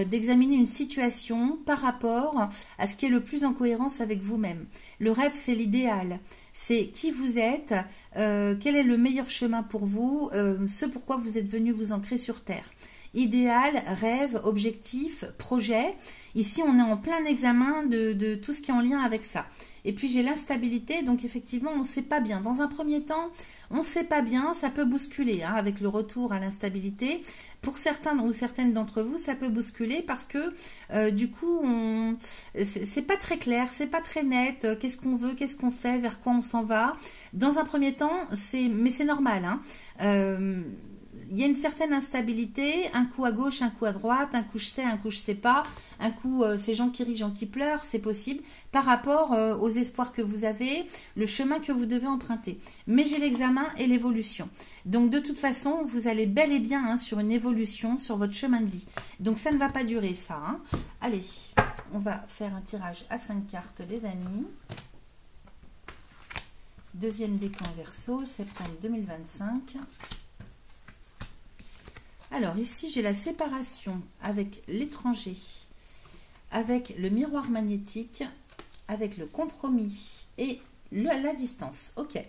d'examiner une situation par rapport à ce qui est le plus en cohérence avec vous-même. Le rêve, c'est l'idéal. C'est qui vous êtes, quel est le meilleur chemin pour vous, ce pourquoi vous êtes venu vous ancrer sur Terre. Idéal, rêve, objectif, projet. Ici, on est en plein examen de tout ce qui est en lien avec ça. Et puis, j'ai l'instabilité, donc effectivement, on ne sait pas bien. Dans un premier temps, on ne sait pas bien, ça peut bousculer, hein, avec le retour à l'instabilité. Pour certains ou certaines d'entre vous, ça peut bousculer parce que, du coup, c'est pas très clair, c'est pas très net. Qu'est-ce qu'on veut, qu'est-ce qu'on fait, vers quoi on s'en va. Dans un premier temps, mais c'est normal, hein. Il y a une certaine instabilité, un coup à gauche, un coup à droite, un coup je sais, un coup je sais pas, un coup c'est gens qui rient, gens qui pleurent, c'est possible, par rapport aux espoirs que vous avez, le chemin que vous devez emprunter. Mais j'ai l'examen et l'évolution. Donc de toute façon, vous allez bel et bien hein, sur une évolution, sur votre chemin de vie. Donc ça ne va pas durer ça. Hein. Allez, on va faire un tirage à 5 cartes les amis. Deuxième décan Verseau, septembre 2025. Alors ici, j'ai la séparation avec l'étranger, avec le miroir magnétique, avec le compromis et la distance. Ok.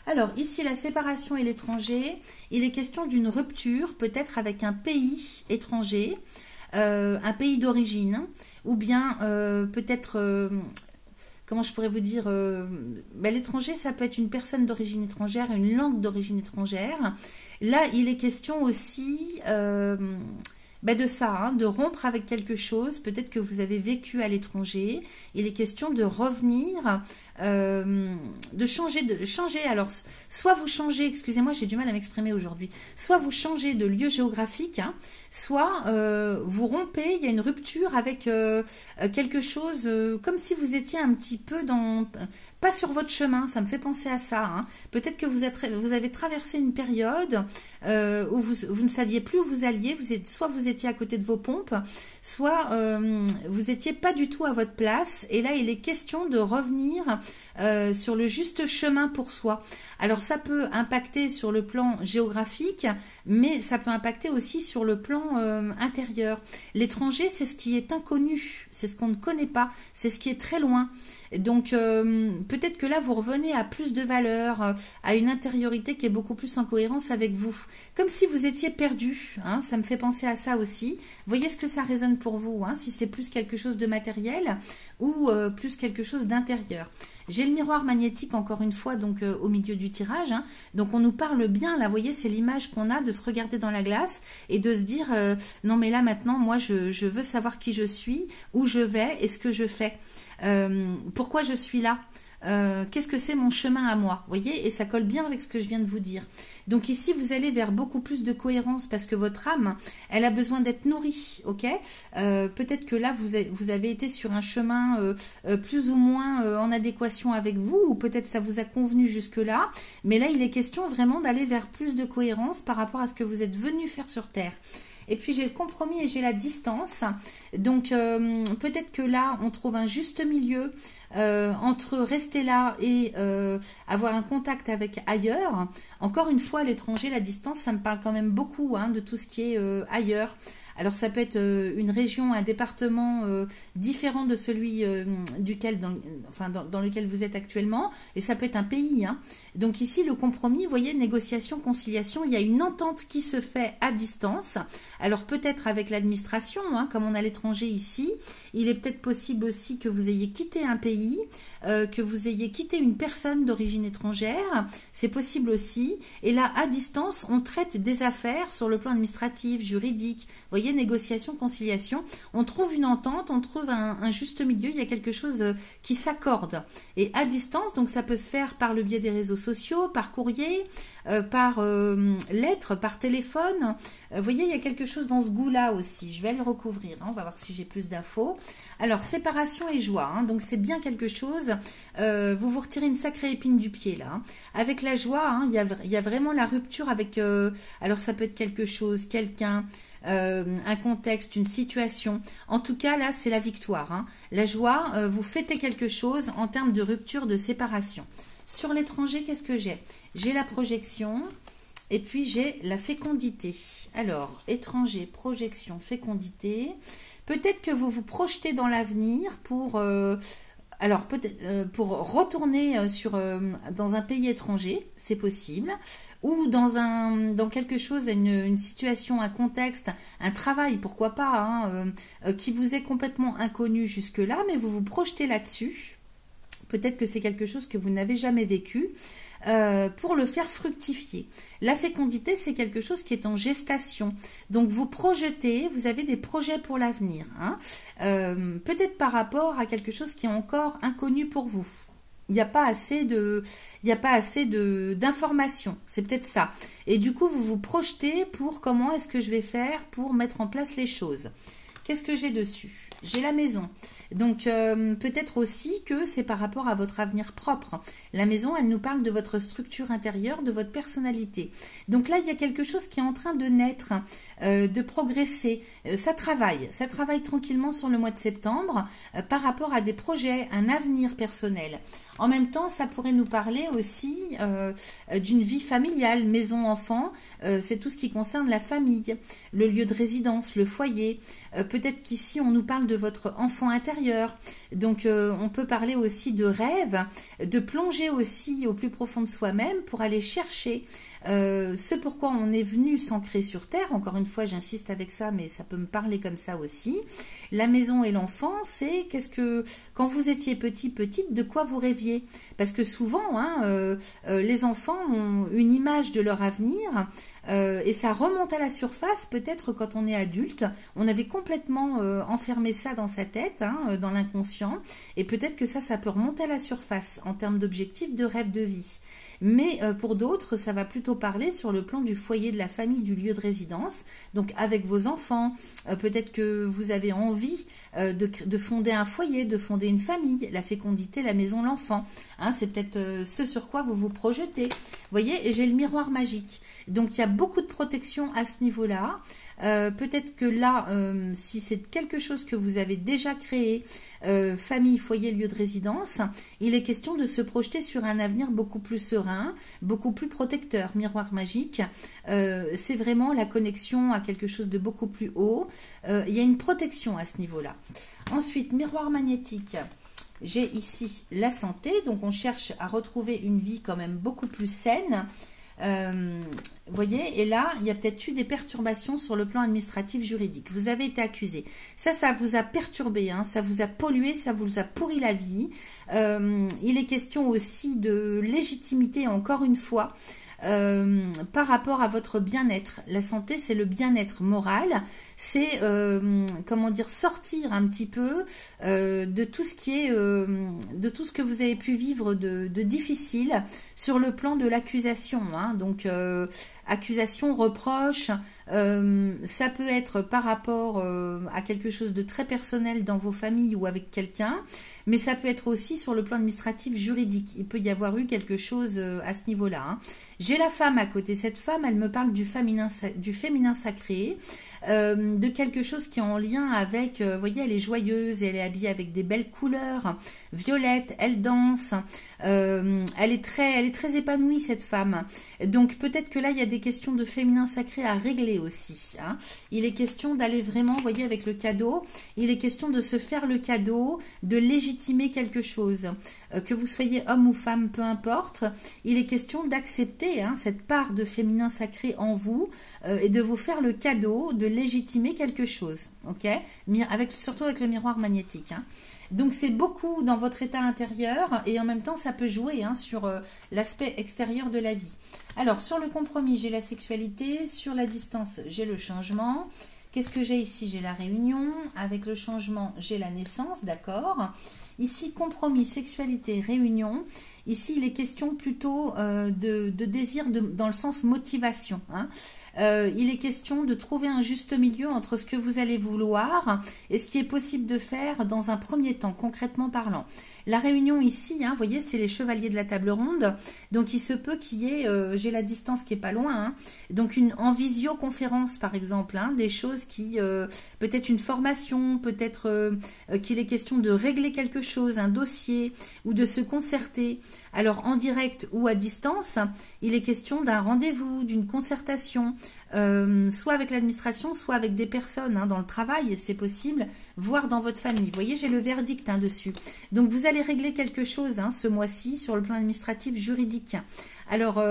Alors ici, la séparation et l'étranger, il est question d'une rupture, peut-être avec un pays étranger, un pays d'origine, ou bien peut-être... comment je pourrais vous dire, l'étranger, ça peut être une personne d'origine étrangère, une langue d'origine étrangère. Là, il est question aussi de ça, hein, de rompre avec quelque chose, peut-être que vous avez vécu à l'étranger. Il est question de revenir, de changer. Alors, soit vous changez, excusez-moi, j'ai du mal à m'exprimer aujourd'hui, soit vous changez de lieu géographique, hein, soit vous rompez, il y a une rupture avec quelque chose, comme si vous étiez un petit peu pas sur votre chemin, ça me fait penser à ça. Hein. Peut-être que vous avez traversé une période où vous ne saviez plus où vous alliez, soit vous étiez à côté de vos pompes, soit vous n'étiez pas du tout à votre place, et là il est question de revenir sur le juste chemin pour soi. Alors ça peut impacter sur le plan géographique, mais ça peut impacter aussi sur le plan intérieur. L'étranger, c'est ce qui est inconnu, c'est ce qu'on ne connaît pas, c'est ce qui est très loin. Donc peut-être que là vous revenez à plus de valeur, à une intériorité qui est beaucoup plus en cohérence avec vous, comme si vous étiez perdu, hein, ça me fait penser à ça aussi. Voyez ce que ça résonne pour vous, hein, si c'est plus quelque chose de matériel ou plus quelque chose d'intérieur. J'ai le miroir magnétique encore une fois donc au milieu du tirage, hein, donc on nous parle bien là, vous voyez, c'est l'image qu'on a de se regarder dans la glace et de se dire non mais là maintenant moi je veux savoir qui je suis, où je vais et ce que je fais. Pourquoi je suis là, qu'est-ce que c'est mon chemin à moi, voyez, et ça colle bien avec ce que je viens de vous dire. Donc ici vous allez vers beaucoup plus de cohérence parce que votre âme elle a besoin d'être nourrie, ok. Peut-être que là vous avez été sur un chemin plus ou moins en adéquation avec vous, ou peut-être ça vous a convenu jusque là, mais là il est question vraiment d'aller vers plus de cohérence par rapport à ce que vous êtes venu faire sur Terre. Et puis j'ai le compromis et j'ai la distance. Donc peut-être que là, on trouve un juste milieu entre rester là et avoir un contact avec ailleurs. Encore une fois, l'étranger, la distance, ça me parle quand même beaucoup hein, de tout ce qui est ailleurs. Alors ça peut être une région, un département différent de celui dans lequel vous êtes actuellement, et ça peut être un pays, hein. Donc ici, le compromis, vous voyez, négociation, conciliation, il y a une entente qui se fait à distance. Alors peut-être avec l'administration, hein, comme on a l'étranger ici, il est peut-être possible aussi que vous ayez quitté un pays, que vous ayez quitté une personne d'origine étrangère, c'est possible aussi. Et là, à distance, on traite des affaires sur le plan administratif, juridique. Vous voyez, négociation, conciliation, on trouve une entente, on trouve un juste milieu, il y a quelque chose qui s'accorde. Et à distance, donc ça peut se faire par le biais des réseaux sociaux, par courrier, par lettre, par téléphone. Vous voyez, il y a quelque chose dans ce goût-là aussi. Je vais aller recouvrir, hein, on va voir si j'ai plus d'infos. Alors, séparation et joie, hein, donc c'est bien quelque chose. Vous vous retirez une sacrée épine du pied, là. Hein. Avec la joie, hein, il y a vraiment la rupture avec... alors, ça peut être quelque chose, quelqu'un... un contexte, une situation. En tout cas, là, c'est la victoire. Hein. La joie, vous fêtez quelque chose en termes de rupture, de séparation. Sur l'étranger, qu'est-ce que j'ai? J'ai la projection et puis j'ai la fécondité. Alors, étranger, projection, fécondité. Peut-être que vous vous projetez dans l'avenir pour... alors, peut-être pour retourner dans un pays étranger, c'est possible, ou dans quelque chose, une situation, un contexte, un travail, pourquoi pas, hein, qui vous est complètement inconnu jusque-là, mais vous vous projetez là-dessus. Peut-être que c'est quelque chose que vous n'avez jamais vécu, pour le faire fructifier. La fécondité, c'est quelque chose qui est en gestation. Donc, vous projetez, vous avez des projets pour l'avenir. Hein, peut-être par rapport à quelque chose qui est encore inconnu pour vous. Il n'y a pas assez d'informations. C'est peut-être ça. Et du coup, vous vous projetez pour comment est-ce que je vais faire pour mettre en place les choses. Qu'est-ce que j'ai dessus? J'ai la maison. Donc, peut-être aussi que c'est par rapport à votre avenir propre. La maison, elle nous parle de votre structure intérieure, de votre personnalité. Donc là, il y a quelque chose qui est en train de naître, de progresser. Ça travaille tranquillement sur le mois de septembre par rapport à des projets, un avenir personnel. En même temps, ça pourrait nous parler aussi d'une vie familiale, maison-enfant. C'est tout ce qui concerne la famille, le lieu de résidence, le foyer. Peut-être qu'ici, on nous parle de votre enfant intérieur. Donc, on peut parler aussi de rêve, de plonger aussi au plus profond de soi-même pour aller chercher ce pourquoi on est venu s'ancrer sur Terre. Encore une fois, j'insiste avec ça, mais ça peut me parler comme ça aussi. La maison et l'enfant, c'est quand vous étiez petite, de quoi vous rêviez? Parce que souvent, hein, les enfants ont une image de leur avenir et ça remonte à la surface. Peut-être quand on est adulte, on avait complètement enfermé ça dans sa tête, hein, dans l'inconscient, et peut-être que ça peut remonter à la surface en termes d'objectifs, de rêve de vie. Mais pour d'autres, ça va plutôt parler sur le plan du foyer, de la famille, du lieu de résidence. Donc avec vos enfants, peut-être que vous avez envie de fonder un foyer, de fonder une famille, la fécondité, la maison, l'enfant. Hein, c'est peut-être ce sur quoi vous vous projetez. Vous voyez, et j'ai le miroir magique. Donc il y a beaucoup de protection à ce niveau-là. Peut-être que là, si c'est quelque chose que vous avez déjà créé, famille, foyer, lieu de résidence, il est question de se projeter sur un avenir beaucoup plus serein, beaucoup plus protecteur. Miroir magique, c'est vraiment la connexion à quelque chose de beaucoup plus haut. Il y a une protection à ce niveau-là. Ensuite, miroir magnétique. J'ai ici la santé, donc on cherche à retrouver une vie quand même beaucoup plus saine. Vous voyez, et là, il y a peut-être eu des perturbations sur le plan administratif juridique. Vous avez été accusé. Ça vous a perturbé, hein, ça vous a pollué, ça vous a pourri la vie. Il est question aussi de légitimité, encore une fois, par rapport à votre bien-être. La santé, c'est le bien-être moral. C'est, comment dire, sortir un petit peu de tout ce qui est, de tout ce que vous avez pu vivre de difficile sur le plan de l'accusation. Hein. Donc, accusation, reproche, ça peut être par rapport à quelque chose de très personnel dans vos familles ou avec quelqu'un, mais ça peut être aussi sur le plan administratif juridique. Il peut y avoir eu quelque chose à ce niveau-là. Hein. J'ai la femme à côté. Cette femme, elle me parle du féminin sacré, de quelque chose qui est en lien avec, vous voyez, elle est joyeuse, elle est habillée avec des belles couleurs, violettes, elle danse, elle est très épanouie, cette femme. Donc peut-être que là, il y a est question de féminin sacré à régler aussi. Hein. Il est question d'aller vraiment, vous voyez, avec le cadeau, il est question de se faire le cadeau, de légitimer quelque chose. Que vous soyez homme ou femme, peu importe, il est question d'accepter cette part de féminin sacré en vous et de vous faire le cadeau de légitimer quelque chose. Ok, surtout avec le miroir magnétique. Hein. Donc c'est beaucoup dans votre état intérieur et en même temps ça peut jouer sur l'aspect extérieur de la vie. Alors sur le compromis j'ai la sexualité, sur la distance j'ai le changement. Qu'est-ce que j'ai ici? J'ai la réunion, avec le changement j'ai la naissance, d'accord. Ici compromis, sexualité, réunion. Ici il est question plutôt de désir dans le sens motivation. Hein. Il est question de trouver un juste milieu entre ce que vous allez vouloir et ce qui est possible de faire dans un premier temps, concrètement parlant. La réunion ici, vous voyez, c'est les chevaliers de la table ronde. Donc, il se peut qu'il y ait, j'ai la distance qui est pas loin, donc en visioconférence, par exemple, des choses qui, peut-être une formation, peut-être qu'il est question de régler quelque chose, un dossier, ou de se concerter. Alors, en direct ou à distance, il est question d'un rendez-vous, d'une concertation, soit avec l'administration, soit avec des personnes dans le travail, c'est possible, voire dans votre famille. Vous voyez, j'ai le verdict dessus. Donc, vous allez régler quelque chose ce mois-ci sur le plan administratif, juridique. Alors,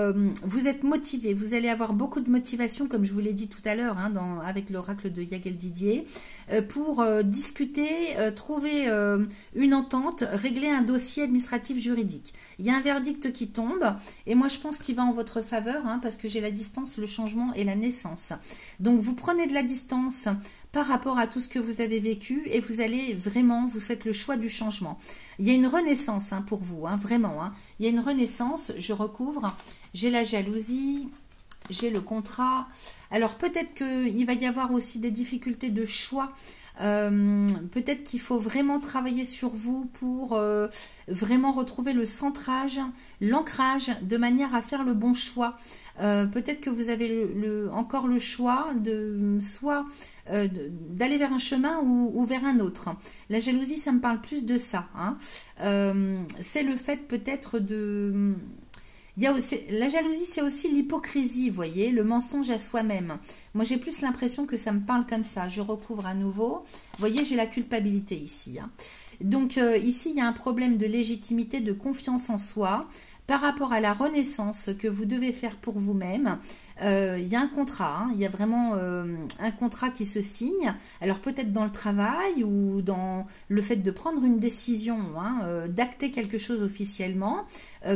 vous êtes motivé, vous allez avoir beaucoup de motivation, comme je vous l'ai dit tout à l'heure, avec l'oracle de Yagel Didier, pour discuter, trouver une entente, régler un dossier administratif juridique. Il y a un verdict qui tombe, et moi je pense qu'il va en votre faveur, parce que j'ai la distance, le changement et la naissance. Donc, vous prenez de la distance par rapport à tout ce que vous avez vécu et vous allez vraiment, vous faites le choix du changement. Il y a une renaissance pour vous, vraiment. Il y a une renaissance, je recouvre, j'ai la jalousie, j'ai le contrat. Alors peut-être qu'il va y avoir aussi des difficultés de choix. Peut-être qu'il faut vraiment travailler sur vous pour vraiment retrouver le centrage, l'ancrage, de manière à faire le bon choix. Peut-être que vous avez encore le choix de soit d'aller vers un chemin ou vers un autre. La jalousie, ça me parle plus de ça. C'est le fait peut-être de... la jalousie, c'est aussi l'hypocrisie, vous voyez, le mensonge à soi-même. Moi, j'ai plus l'impression que ça me parle comme ça. Je recouvre à nouveau. Vous voyez, j'ai la culpabilité ici. Donc, ici, il y a un problème de légitimité, de confiance en soi. Par rapport à la renaissance que vous devez faire pour vous-même, il y a un contrat, il y a vraiment un contrat qui se signe, alors peut-être dans le travail ou dans le fait de prendre une décision, d'acter quelque chose officiellement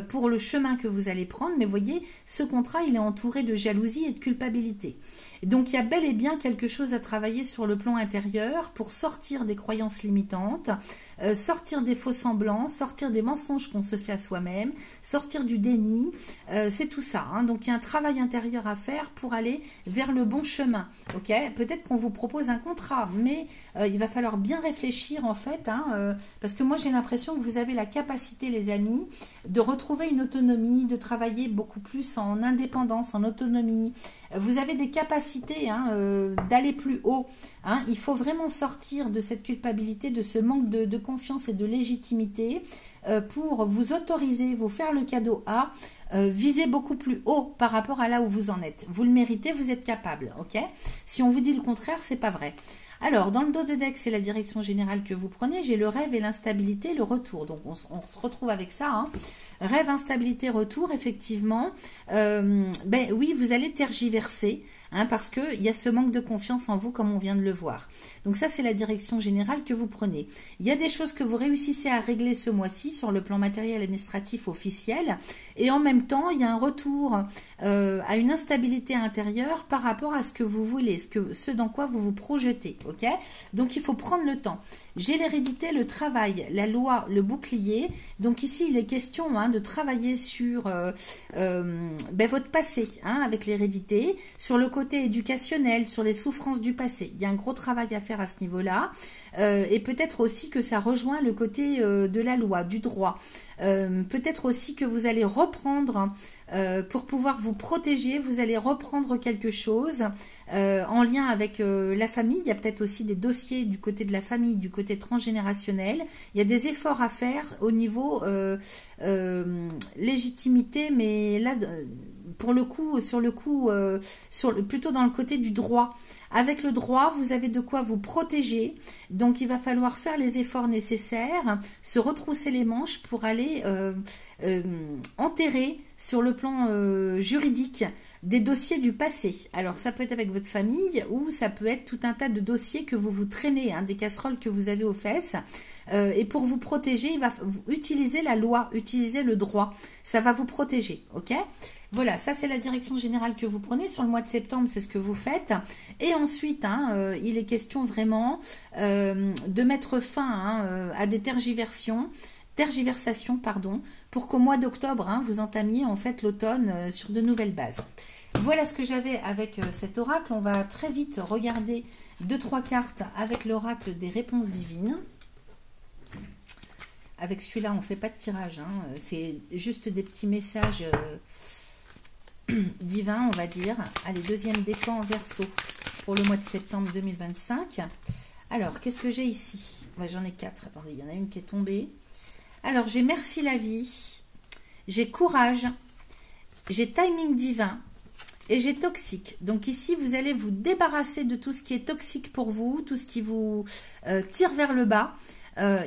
pour le chemin que vous allez prendre, mais voyez, ce contrat, il est entouré de jalousie et de culpabilité. Donc, il y a bel et bien quelque chose à travailler sur le plan intérieur pour sortir des croyances limitantes, sortir des faux semblants, sortir des mensonges qu'on se fait à soi-même, sortir du déni, c'est tout ça. Donc, il y a un travail intérieur à faire pour aller vers le bon chemin. Ok, peut-être qu'on vous propose un contrat, mais il va falloir bien réfléchir en fait, parce que moi j'ai l'impression que vous avez la capacité, les amis, de retrouver une autonomie, de travailler beaucoup plus en indépendance, en autonomie. Vous avez des capacités d'aller plus haut. Il faut vraiment sortir de cette culpabilité, de ce manque de confiance et de légitimité pour vous autoriser, vous faire le cadeau à viser beaucoup plus haut par rapport à là où vous en êtes. Vous le méritez, vous êtes capable, ok? Si on vous dit le contraire, c'est pas vrai. Alors, dans le dos de deck, c'est la direction générale que vous prenez. J'ai le rêve et l'instabilité, le retour. Donc, on se retrouve avec ça. Rêve, instabilité, retour, effectivement. Oui, vous allez tergiverser. Parce qu'il y a ce manque de confiance en vous comme on vient de le voir. Donc ça, c'est la direction générale que vous prenez. Il y a des choses que vous réussissez à régler ce mois-ci sur le plan matériel, administratif, officiel. Et en même temps, il y a un retour à une instabilité intérieure par rapport à ce que vous voulez, ce dans quoi vous vous projetez. Ok ? Donc il faut prendre le temps. J'ai l'hérédité, le travail, la loi, le bouclier. Donc ici, il est question de travailler sur votre passé avec l'hérédité, sur le côté éducationnel, sur les souffrances du passé. Il y a un gros travail à faire à ce niveau-là. Et peut-être aussi que ça rejoint le côté de la loi, du droit. Peut-être aussi que vous allez reprendre pour pouvoir vous protéger. Vous allez reprendre quelque chose en lien avec la famille. Il y a peut-être aussi des dossiers du côté de la famille, du côté transgénérationnel. Il y a des efforts à faire au niveau légitimité, mais là, pour le coup, plutôt dans le côté du droit. Avec le droit, vous avez de quoi vous protéger. Donc, il va falloir faire les efforts nécessaires, se retrousser les manches pour aller enterrer sur le plan juridique des dossiers du passé. Alors, ça peut être avec votre famille ou ça peut être tout un tas de dossiers que vous traînez, hein, des casseroles que vous avez aux fesses. Et pour vous protéger, il va utiliser la loi, utiliser le droit. Ça va vous protéger, ok ? Voilà, ça c'est la direction générale que vous prenez. Sur le mois de septembre, c'est ce que vous faites. Et ensuite, il est question vraiment de mettre fin à des tergiversations, pour qu'au mois d'octobre, vous entamiez en fait l'automne sur de nouvelles bases. Voilà ce que j'avais avec cet oracle. On va très vite regarder 2-3 cartes avec l'oracle des réponses divines. Avec celui-là, on ne fait pas de tirage. C'est juste des petits messages divins, on va dire. Allez, deuxième décan en Verseau pour le mois de septembre 2025. Alors, qu'est-ce que j'ai ici? J'en ai 4. Attendez, il y en a une qui est tombée. Alors, j'ai merci la vie, j'ai courage, j'ai timing divin et j'ai toxique. Donc ici, vous allez vous débarrasser de tout ce qui est toxique pour vous, tout ce qui vous tire vers le bas.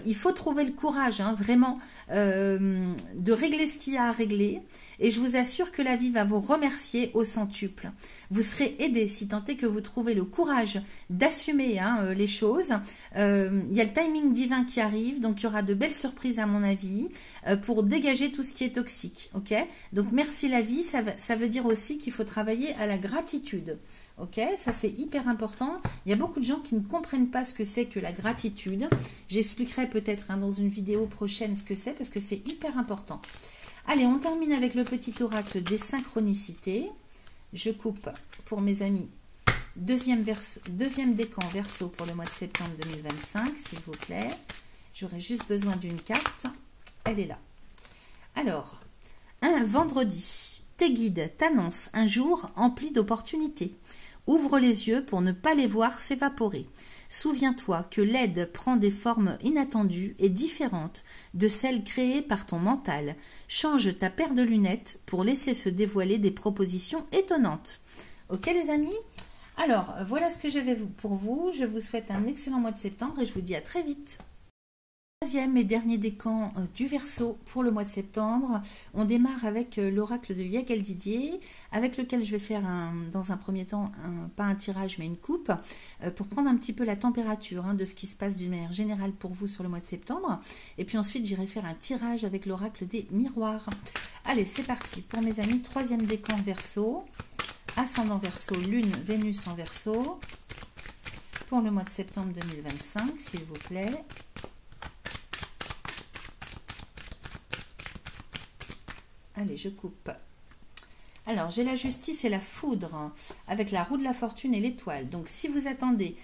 Il faut trouver le courage, vraiment, de régler ce qu'il y a à régler. Et je vous assure que la vie va vous remercier au centuple. Vous serez aidé si tant est que vous trouvez le courage d'assumer les choses. Il y a le timing divin qui arrive, donc il y aura de belles surprises à mon avis pour dégager tout ce qui est toxique. Ok ? Donc merci la vie, ça veut dire aussi qu'il faut travailler à la gratitude. Ok, ça c'est hyper important. Il y a beaucoup de gens qui ne comprennent pas ce que c'est que la gratitude. J'expliquerai peut-être dans une vidéo prochaine ce que c'est parce que c'est hyper important. Allez, on termine avec le petit oracle des synchronicités. Je coupe pour mes amis. Deuxième décan Verseau pour le mois de septembre 2025, s'il vous plaît. J'aurai juste besoin d'une carte. Elle est là. Alors, un vendredi, tes guides t'annoncent un jour empli d'opportunités. Ouvre les yeux pour ne pas les voir s'évaporer. Souviens-toi que l'aide prend des formes inattendues et différentes de celles créées par ton mental. Change ta paire de lunettes pour laisser se dévoiler des propositions étonnantes. Ok les amis ? Alors, voilà ce que j'avais pour vous. Je vous souhaite un excellent mois de septembre et je vous dis à très vite. Troisième et dernier décan du Verseau pour le mois de septembre. On démarre avec l'oracle de Yael Didier, avec lequel je vais faire dans un premier temps, pas un tirage mais une coupe, pour prendre un petit peu la température de ce qui se passe d'une manière générale pour vous sur le mois de septembre. Et puis ensuite, j'irai faire un tirage avec l'oracle des miroirs. Allez, c'est parti pour mes amis. Troisième décan Verseau, ascendant Verseau, lune, Vénus en Verseau, pour le mois de septembre 2025, s'il vous plaît. Allez, je coupe. Alors, j'ai la justice et la foudre avec la roue de la fortune et l'étoile. Donc, si vous attendez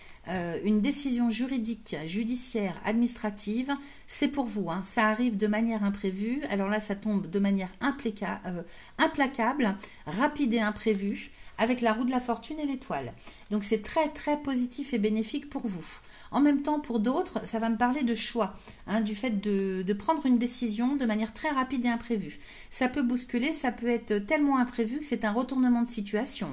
une décision juridique, judiciaire, administrative, c'est pour vous. Ça arrive de manière imprévue. Alors là, ça tombe de manière implacable, rapide et imprévue, avec la roue de la fortune et l'étoile. Donc, c'est très, très positif et bénéfique pour vous. En même temps, pour d'autres, ça va me parler de choix, du fait de prendre une décision de manière très rapide et imprévue. Ça peut bousculer, ça peut être tellement imprévu que c'est un retournement de situation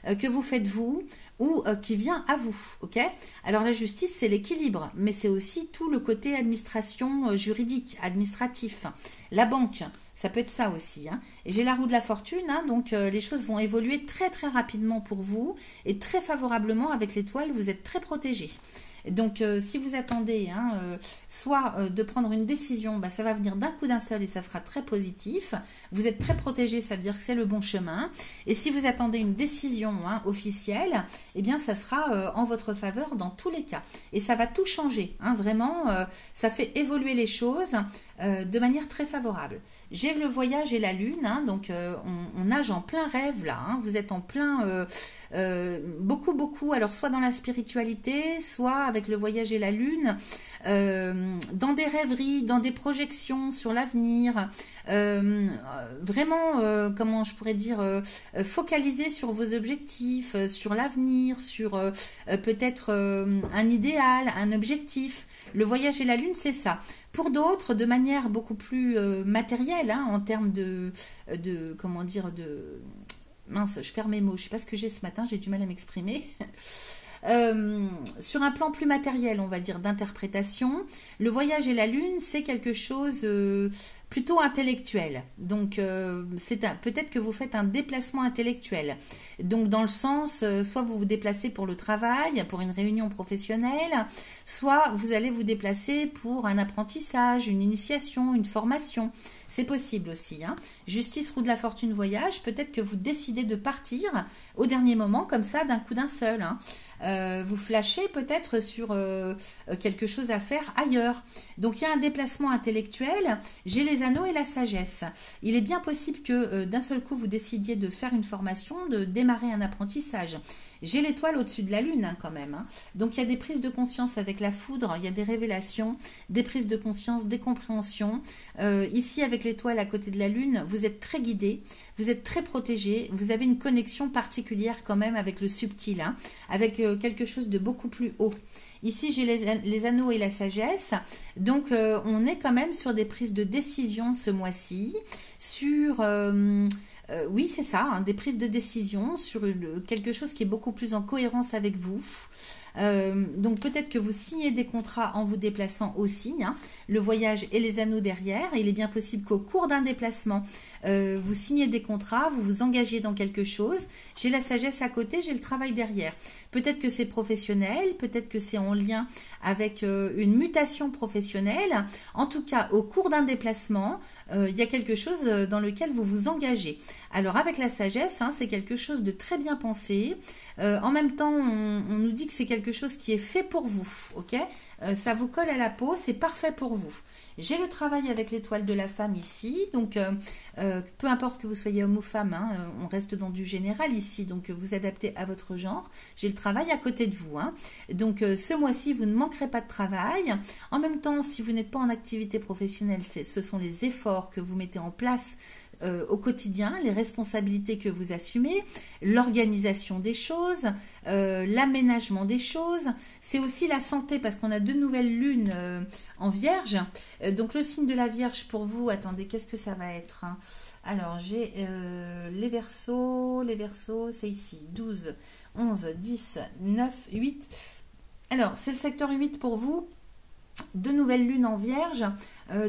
que vous faites vous ou qui vient à vous. Ok ? Alors la justice, c'est l'équilibre, mais c'est aussi tout le côté administration juridique, administratif. La banque, ça peut être ça aussi. Et j'ai la roue de la fortune, donc les choses vont évoluer très très rapidement pour vous et très favorablement avec l'étoile, vous êtes très protégé. Donc, si vous attendez soit de prendre une décision, ça va venir d'un coup d'un seul et ça sera très positif. Vous êtes très protégé, ça veut dire que c'est le bon chemin. Et si vous attendez une décision officielle, eh bien, ça sera en votre faveur dans tous les cas. Et ça va tout changer. Vraiment, ça fait évoluer les choses de manière très favorable. j'ai le voyage et la lune, hein, donc on nage en plein rêve là, hein, vous êtes en plein, beaucoup, alors soit dans la spiritualité, soit avec le voyage et la lune, dans des rêveries, dans des projections sur l'avenir, vraiment, comment je pourrais dire, focaliser sur vos objectifs, sur l'avenir, sur peut-être un idéal, un objectif. Le voyage et la lune, c'est ça. Pour d'autres, de manière beaucoup plus matérielle, hein, en termes comment dire, mince, je perds mes mots, je sais pas ce que j'ai ce matin, j'ai du mal à m'exprimer. Sur un plan plus matériel, on va dire, d'interprétation, le voyage et la lune, c'est quelque chose plutôt intellectuel. Donc, peut-être que vous faites un déplacement intellectuel. Donc, dans le sens, soit vous vous déplacez pour le travail, pour une réunion professionnelle, soit vous allez vous déplacer pour un apprentissage, une initiation, une formation. C'est possible aussi, hein. Justice, roue de la fortune, voyage, peut-être que vous décidez de partir au dernier moment, comme ça, d'un coup d'un seul, hein. Vous flashez peut-être sur quelque chose à faire ailleurs. Donc il y a un déplacement intellectuel. J'ai les anneaux et la sagesse. Il est bien possible que d'un seul coup vous décidiez de faire une formation, de démarrer un apprentissage. J'ai l'étoile au-dessus de la lune, hein, quand même, hein. Donc il y a des prises de conscience avec la foudre, il y a des révélations, des prises de conscience, des compréhensions. Ici avec l'étoile à côté de la lune, vous êtes très guidé, vous êtes très protégé, vous avez une connexion particulière quand même avec le subtil, hein, avec quelque chose de beaucoup plus haut. Ici, j'ai les anneaux et la sagesse. Donc, on est quand même sur des prises de décision ce mois-ci, sur... oui, c'est ça, hein, des prises de décision sur quelque chose qui est beaucoup plus en cohérence avec vous. Donc peut-être que vous signez des contrats en vous déplaçant aussi, hein, le voyage et les anneaux derrière. Il est bien possible qu'au cours d'un déplacement, vous signez des contrats, vous vous engagez dans quelque chose. J'ai la sagesse à côté, j'ai le travail derrière. Peut-être que c'est professionnel, peut-être que c'est en lien avec une mutation professionnelle. En tout cas, au cours d'un déplacement, il y a quelque chose dans lequel vous vous engagez. Alors avec la sagesse, hein, c'est quelque chose de très bien pensé. En même temps, on nous dit que c'est quelque chose qui est fait pour vous, ok? Ça vous colle à la peau, c'est parfait pour vous. J'ai le travail avec l'étoile de la femme ici, donc peu importe que vous soyez homme ou femme, hein, on reste dans du général ici, donc vous adaptez à votre genre. J'ai le travail à côté de vous, hein. Donc ce mois-ci, vous ne manquerez pas de travail. En même temps, si vous n'êtes pas en activité professionnelle, ce sont les efforts que vous mettez en place au quotidien, les responsabilités que vous assumez, l'organisation des choses, l'aménagement des choses. C'est aussi la santé parce qu'on a 2 nouvelles lunes en Vierge. Donc le signe de la Vierge pour vous, attendez, qu'est-ce que ça va être, hein? Alors j'ai les Verseaux, c'est ici, 12, 11, 10, 9, 8. Alors c'est le secteur 8 pour vous. 2 nouvelles lunes en Vierge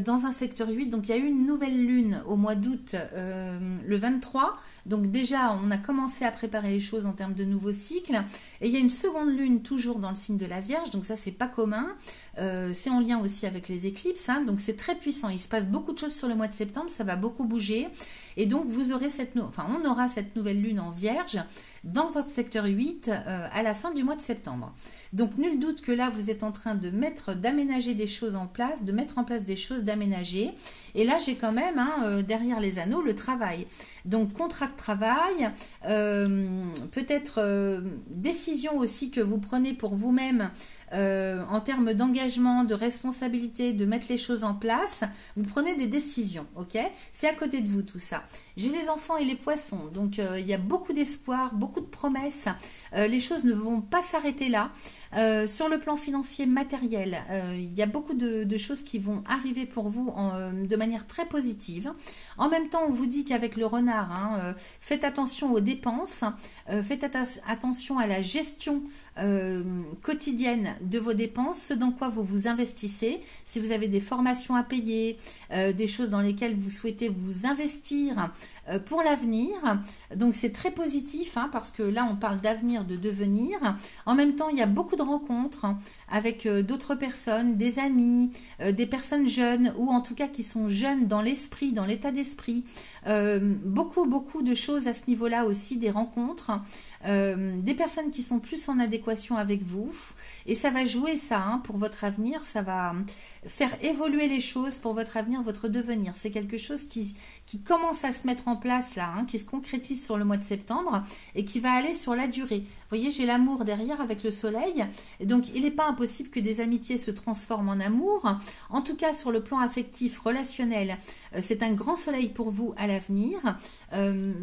dans un secteur 8. Donc il y a eu une nouvelle lune au mois d'août, le 23. Donc déjà on a commencé à préparer les choses en termes de nouveaux cycles. Et il y a une seconde lune toujours dans le signe de la Vierge. Donc ça c'est pas commun. C'est en lien aussi avec les éclipses, hein. Donc c'est très puissant. Il se passe beaucoup de choses sur le mois de septembre. Ça va beaucoup bouger. Et donc vous aurez on aura cette nouvelle lune en Vierge dans votre secteur 8 à la fin du mois de septembre. Donc nul doute que là vous êtes en train d'aménager des choses en place, de mettre en place des choses, d'aménager. Et là j'ai quand même, hein, derrière les anneaux, le travail. Donc contrat de travail, peut-être décision aussi que vous prenez pour vous-même en termes d'engagement, de responsabilité, de mettre les choses en place. Vous prenez des décisions, ok? C'est à côté de vous tout ça. J'ai les enfants et les poissons, donc il y a beaucoup d'espoir, beaucoup de promesses. Les choses ne vont pas s'arrêter là. Sur le plan financier, matériel, il y a beaucoup de choses qui vont arriver pour vous de manière très positive. En même temps, on vous dit qu'avec le renard, hein, faites attention aux dépenses, faites attention à la gestion quotidienne de vos dépenses, ce dans quoi vous vous investissez. Si vous avez des formations à payer, des choses dans lesquelles vous souhaitez vous investir pour l'avenir, donc c'est très positif, hein, parce que là on parle d'avenir, de devenir. En même temps, il y a beaucoup de rencontres avec d'autres personnes, des amis, des personnes jeunes, ou en tout cas qui sont jeunes dans l'esprit, dans l'état d'esprit. Beaucoup de choses à ce niveau-là aussi, des rencontres, des personnes qui sont plus en adéquation adéquation avec vous. Et ça va jouer ça hein, pour votre avenir, ça va faire évoluer les choses pour votre avenir, votre devenir. C'est quelque chose qui commence à se mettre en place là, hein, qui se concrétise sur le mois de septembre et qui va aller sur la durée. Vous voyez, j'ai l'amour derrière avec le soleil. Et donc, il n'est pas impossible que des amitiés se transforment en amour. En tout cas, sur le plan affectif, relationnel, c'est un grand soleil pour vous à l'avenir.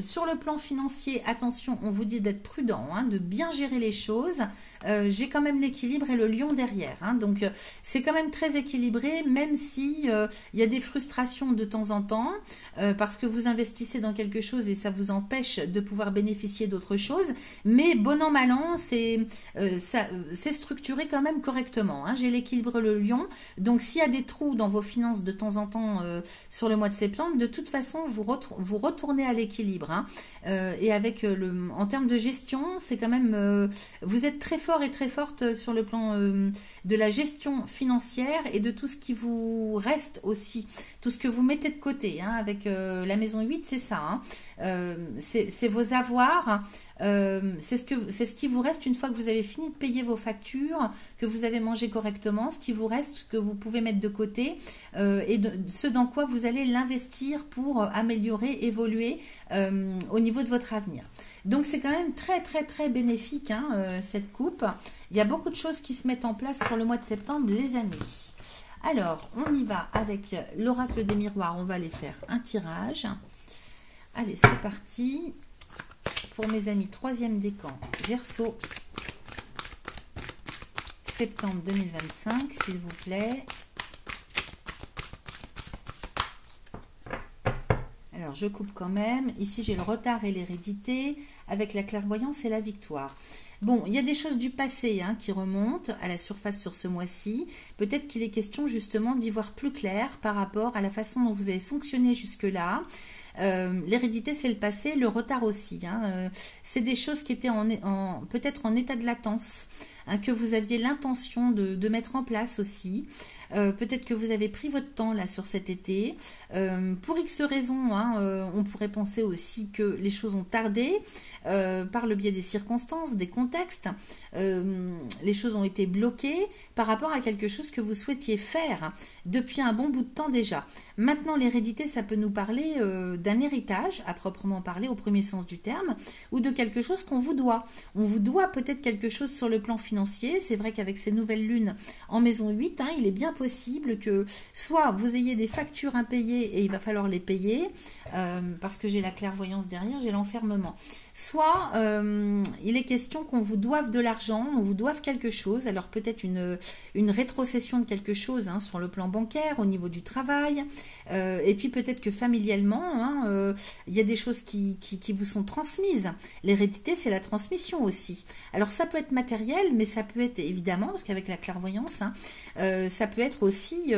Sur le plan financier, attention, on vous dit d'être prudent, hein, de bien gérer les choses. J'ai quand même l'équilibre et le lion derrière. Hein, donc, c'est quand même très équilibré, même si il y a des frustrations de temps en temps, parce que vous investissez dans quelque chose et ça vous empêche de pouvoir bénéficier d'autre chose. Mais bon an, mal an, c'est structuré quand même correctement. Hein. J'ai l'équilibre, le lion. Donc, s'il y a des trous dans vos finances de temps en temps sur le mois de septembre, de toute façon, vous retournez à l'équilibre. Hein. Et avec en termes de gestion, c'est quand même... vous êtes très fort et très forte sur le plan de la gestion financière et de tout ce qui vous reste aussi, tout ce que vous mettez de côté. Hein, avec la maison 8, c'est ça. Hein. C'est vos avoirs. C'est ce qui vous reste une fois que vous avez fini de payer vos factures, que vous avez mangé correctement, ce qui vous reste, ce que vous pouvez mettre de côté et ce dans quoi vous allez l'investir pour améliorer, évoluer au niveau de votre avenir. Donc c'est quand même très très très bénéfique hein, cette coupe. Il y a beaucoup de choses qui se mettent en place sur le mois de septembre, les amis. Alors, on y va avec l'oracle des miroirs. On va aller faire un tirage. Allez, c'est parti. Pour mes amis, troisième décan, Verseau, septembre 2025, s'il vous plaît. Alors, je coupe quand même. Ici, j'ai le retard et l'hérédité, avec la clairvoyance et la victoire. Bon, il y a des choses du passé hein, qui remontent à la surface sur ce mois-ci. Peut-être qu'il est question justement d'y voir plus clair par rapport à la façon dont vous avez fonctionné jusque-là. L'hérédité, c'est le passé, le retard aussi. Hein. C'est des choses qui étaient peut-être en état de latence, hein, que vous aviez l'intention de mettre en place aussi. Peut-être que vous avez pris votre temps là sur cet été. Pour X raisons, hein, on pourrait penser aussi que les choses ont tardé par le biais des circonstances, des contextes. Les choses ont été bloquées par rapport à quelque chose que vous souhaitiez faire depuis un bon bout de temps déjà. Maintenant, l'hérédité, ça peut nous parler d'un héritage, à proprement parler, au premier sens du terme, ou de quelque chose qu'on vous doit. On vous doit peut-être quelque chose sur le plan financier. C'est vrai qu'avec ces nouvelles lunes en maison 8, hein, il est bien possible que soit vous ayez des factures impayées et il va falloir les payer, parce que j'ai la clairvoyance derrière, j'ai l'enfermement. Soit il est question qu'on vous doive de l'argent, on vous doive quelque chose, alors peut-être une rétrocession de quelque chose hein, sur le plan bancaire, au niveau du travail, et puis peut-être que familialement, hein, il y a des choses qui vous sont transmises. L'hérédité, c'est la transmission aussi. Alors ça peut être matériel, mais ça peut être évidemment, parce qu'avec la clairvoyance, hein, ça peut être aussi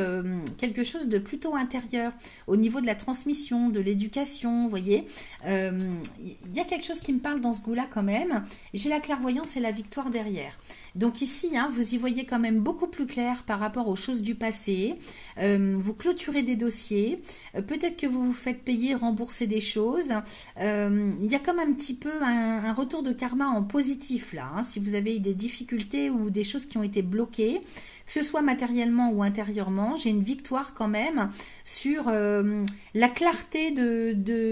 quelque chose de plutôt intérieur, au niveau de la transmission, de l'éducation, vous voyez. Il y a quelque chose qui me parle dans ce goût-là quand même. J'ai la clairvoyance et la victoire derrière. Donc ici, hein, vous y voyez quand même beaucoup plus clair par rapport aux choses du passé. Vous clôturez des dossiers. Peut-être que vous vous faites payer, rembourser des choses. Il y a comme un petit peu un retour de karma en positif là. Hein, si vous avez eu des difficultés ou des choses qui ont été bloquées, que ce soit matériellement ou intérieurement, j'ai une victoire quand même sur la clarté de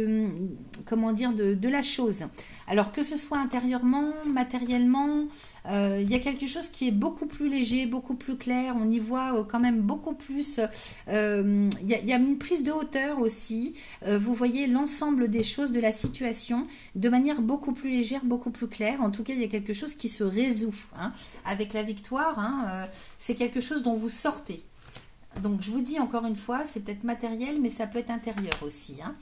la chose. Alors que ce soit intérieurement, matériellement, il y a quelque chose qui est beaucoup plus léger, beaucoup plus clair. On y voit quand même beaucoup plus. Il y a une prise de hauteur aussi. Vous voyez l'ensemble des choses, de la situation, de manière beaucoup plus légère, beaucoup plus claire. En tout cas, il y a quelque chose qui se résout. Hein. Avec la victoire, hein, c'est quelque chose dont vous sortez. Donc, je vous dis encore une fois, c'est peut-être matériel, mais ça peut être intérieur aussi. Hein.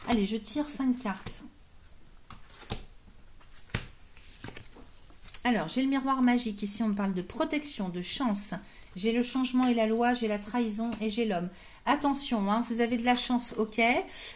Allez, je tire 5 cartes. Alors, j'ai le miroir magique. Ici, on me parle de protection, de chance J'ai le changement et la loi, j'ai la trahison et j'ai l'homme. Attention, hein, vous avez de la chance, ok,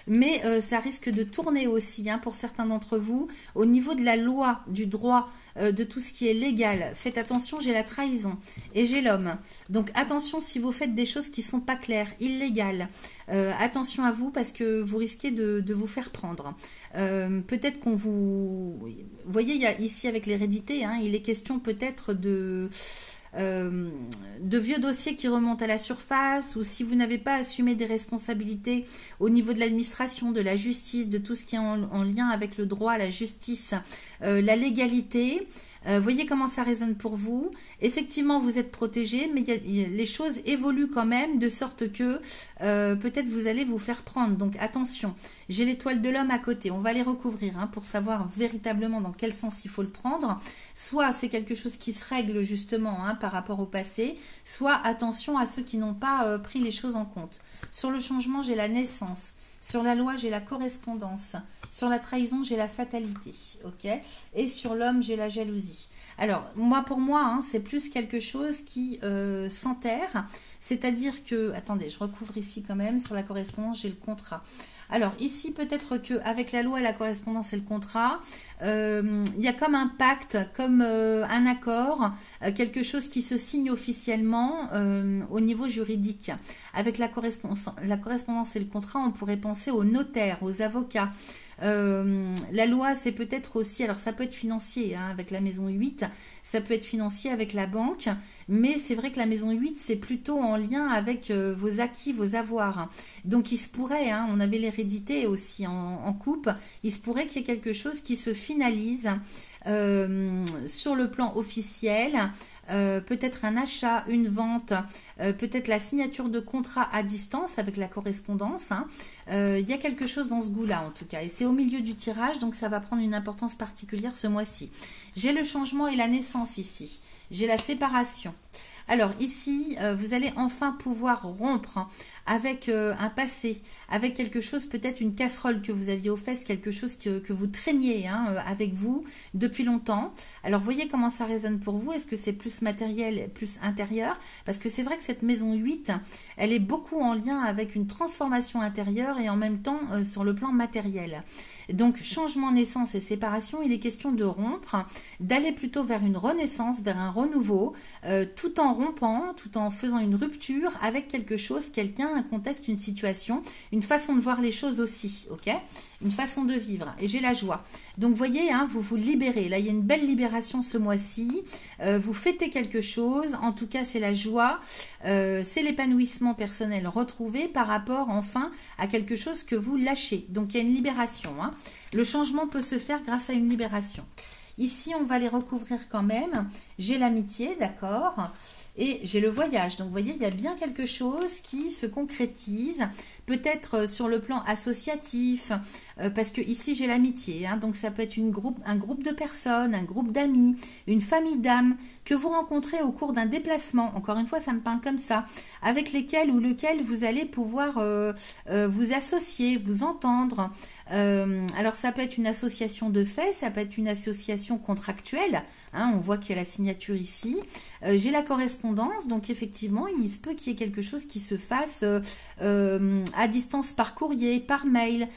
mais ça risque de tourner aussi hein, pour certains d'entre vous. Au niveau de la loi, du droit, de tout ce qui est légal, faites attention, j'ai la trahison et j'ai l'homme. Donc attention si vous faites des choses qui ne sont pas claires, illégales. Attention à vous parce que vous risquez de vous faire prendre. Peut-être qu'on vous... Vous voyez, il y a ici avec l'hérédité, hein, il est question peut-être de vieux dossiers qui remontent à la surface, ou si vous n'avez pas assumé des responsabilités au niveau de l'administration, de la justice, de tout ce qui est en lien avec le droit, la justice, la légalité. Voyez comment ça résonne pour vous. Effectivement, vous êtes protégé, mais les choses évoluent quand même, de sorte que peut-être vous allez vous faire prendre. Donc attention, j'ai l'étoile de l'homme à côté. On va les recouvrir hein, pour savoir véritablement dans quel sens il faut le prendre. Soit c'est quelque chose qui se règle justement hein, par rapport au passé, soit attention à ceux qui n'ont pas pris les choses en compte. Sur le changement, j'ai la naissance. Sur la loi, j'ai la correspondance. Sur la trahison, j'ai la fatalité. Ok. Et sur l'homme, j'ai la jalousie. Alors, pour moi, hein, c'est plus quelque chose qui s'enterre. C'est-à-dire que... Attendez, je recouvre ici quand même. Sur la correspondance, j'ai le contrat. Alors, ici, peut-être qu'avec la loi, la correspondance et le contrat, il y a comme un pacte, comme un accord, quelque chose qui se signe officiellement au niveau juridique. Avec la correspondance et le contrat, on pourrait penser aux notaires, aux avocats. La loi, c'est peut-être aussi, alors ça peut être financier hein, avec la maison 8, ça peut être financier avec la banque, mais c'est vrai que la maison 8, c'est plutôt en lien avec vos acquis, vos avoirs. Donc il se pourrait, hein, on avait l'hérédité aussi en coupe, il se pourrait qu'il y ait quelque chose qui se finalise sur le plan officiel. Peut-être un achat, une vente, peut-être la signature de contrat à distance avec la correspondance. Hein. Il y a quelque chose dans ce goût-là en tout cas. Et c'est au milieu du tirage, donc ça va prendre une importance particulière ce mois-ci. J'ai le changement et la naissance ici. J'ai la séparation. Alors ici, vous allez enfin pouvoir rompre avec un passé, avec quelque chose, peut-être une casserole que vous aviez aux fesses, quelque chose que vous traîniez hein, avec vous depuis longtemps. Alors voyez comment ça résonne pour vous. Est-ce que c'est plus matériel, plus intérieur? Parce que c'est vrai que cette maison 8, elle est beaucoup en lien avec une transformation intérieure et en même temps sur le plan matériel. Donc changement, naissance et séparation, il est question de rompre, d'aller plutôt vers une renaissance, vers un renouveau, tout en rompant, tout en faisant une rupture avec quelque chose, quelqu'un, un contexte, une situation, une façon de voir les choses aussi, ok? Une façon de vivre. Et j'ai la joie. Donc, voyez, hein, vous vous libérez. Là, il y a une belle libération ce mois-ci. Vous fêtez quelque chose. En tout cas, c'est la joie. C'est l'épanouissement personnel retrouvé par rapport, enfin, à quelque chose que vous lâchez. Donc, il y a une libération. Hein. Le changement peut se faire grâce à une libération. Ici, on va les recouvrir quand même. J'ai l'amitié, d'accord ? Et j'ai le voyage. Donc, vous voyez, il y a bien quelque chose qui se concrétise, peut-être sur le plan associatif, parce que ici, j'ai l'amitié. Hein, donc, ça peut être un groupe de personnes, un groupe d'amis, une famille d'âmes que vous rencontrez au cours d'un déplacement. Encore une fois, ça me parle comme ça, avec lesquels ou lequel vous allez pouvoir vous associer, vous entendre. Alors, ça peut être une association de fait, ça peut être une association contractuelle. Hein, on voit qu'il y a la signature ici. J'ai la correspondance, donc effectivement, il se peut qu'il y ait quelque chose qui se fasse à distance par courrier, par mail,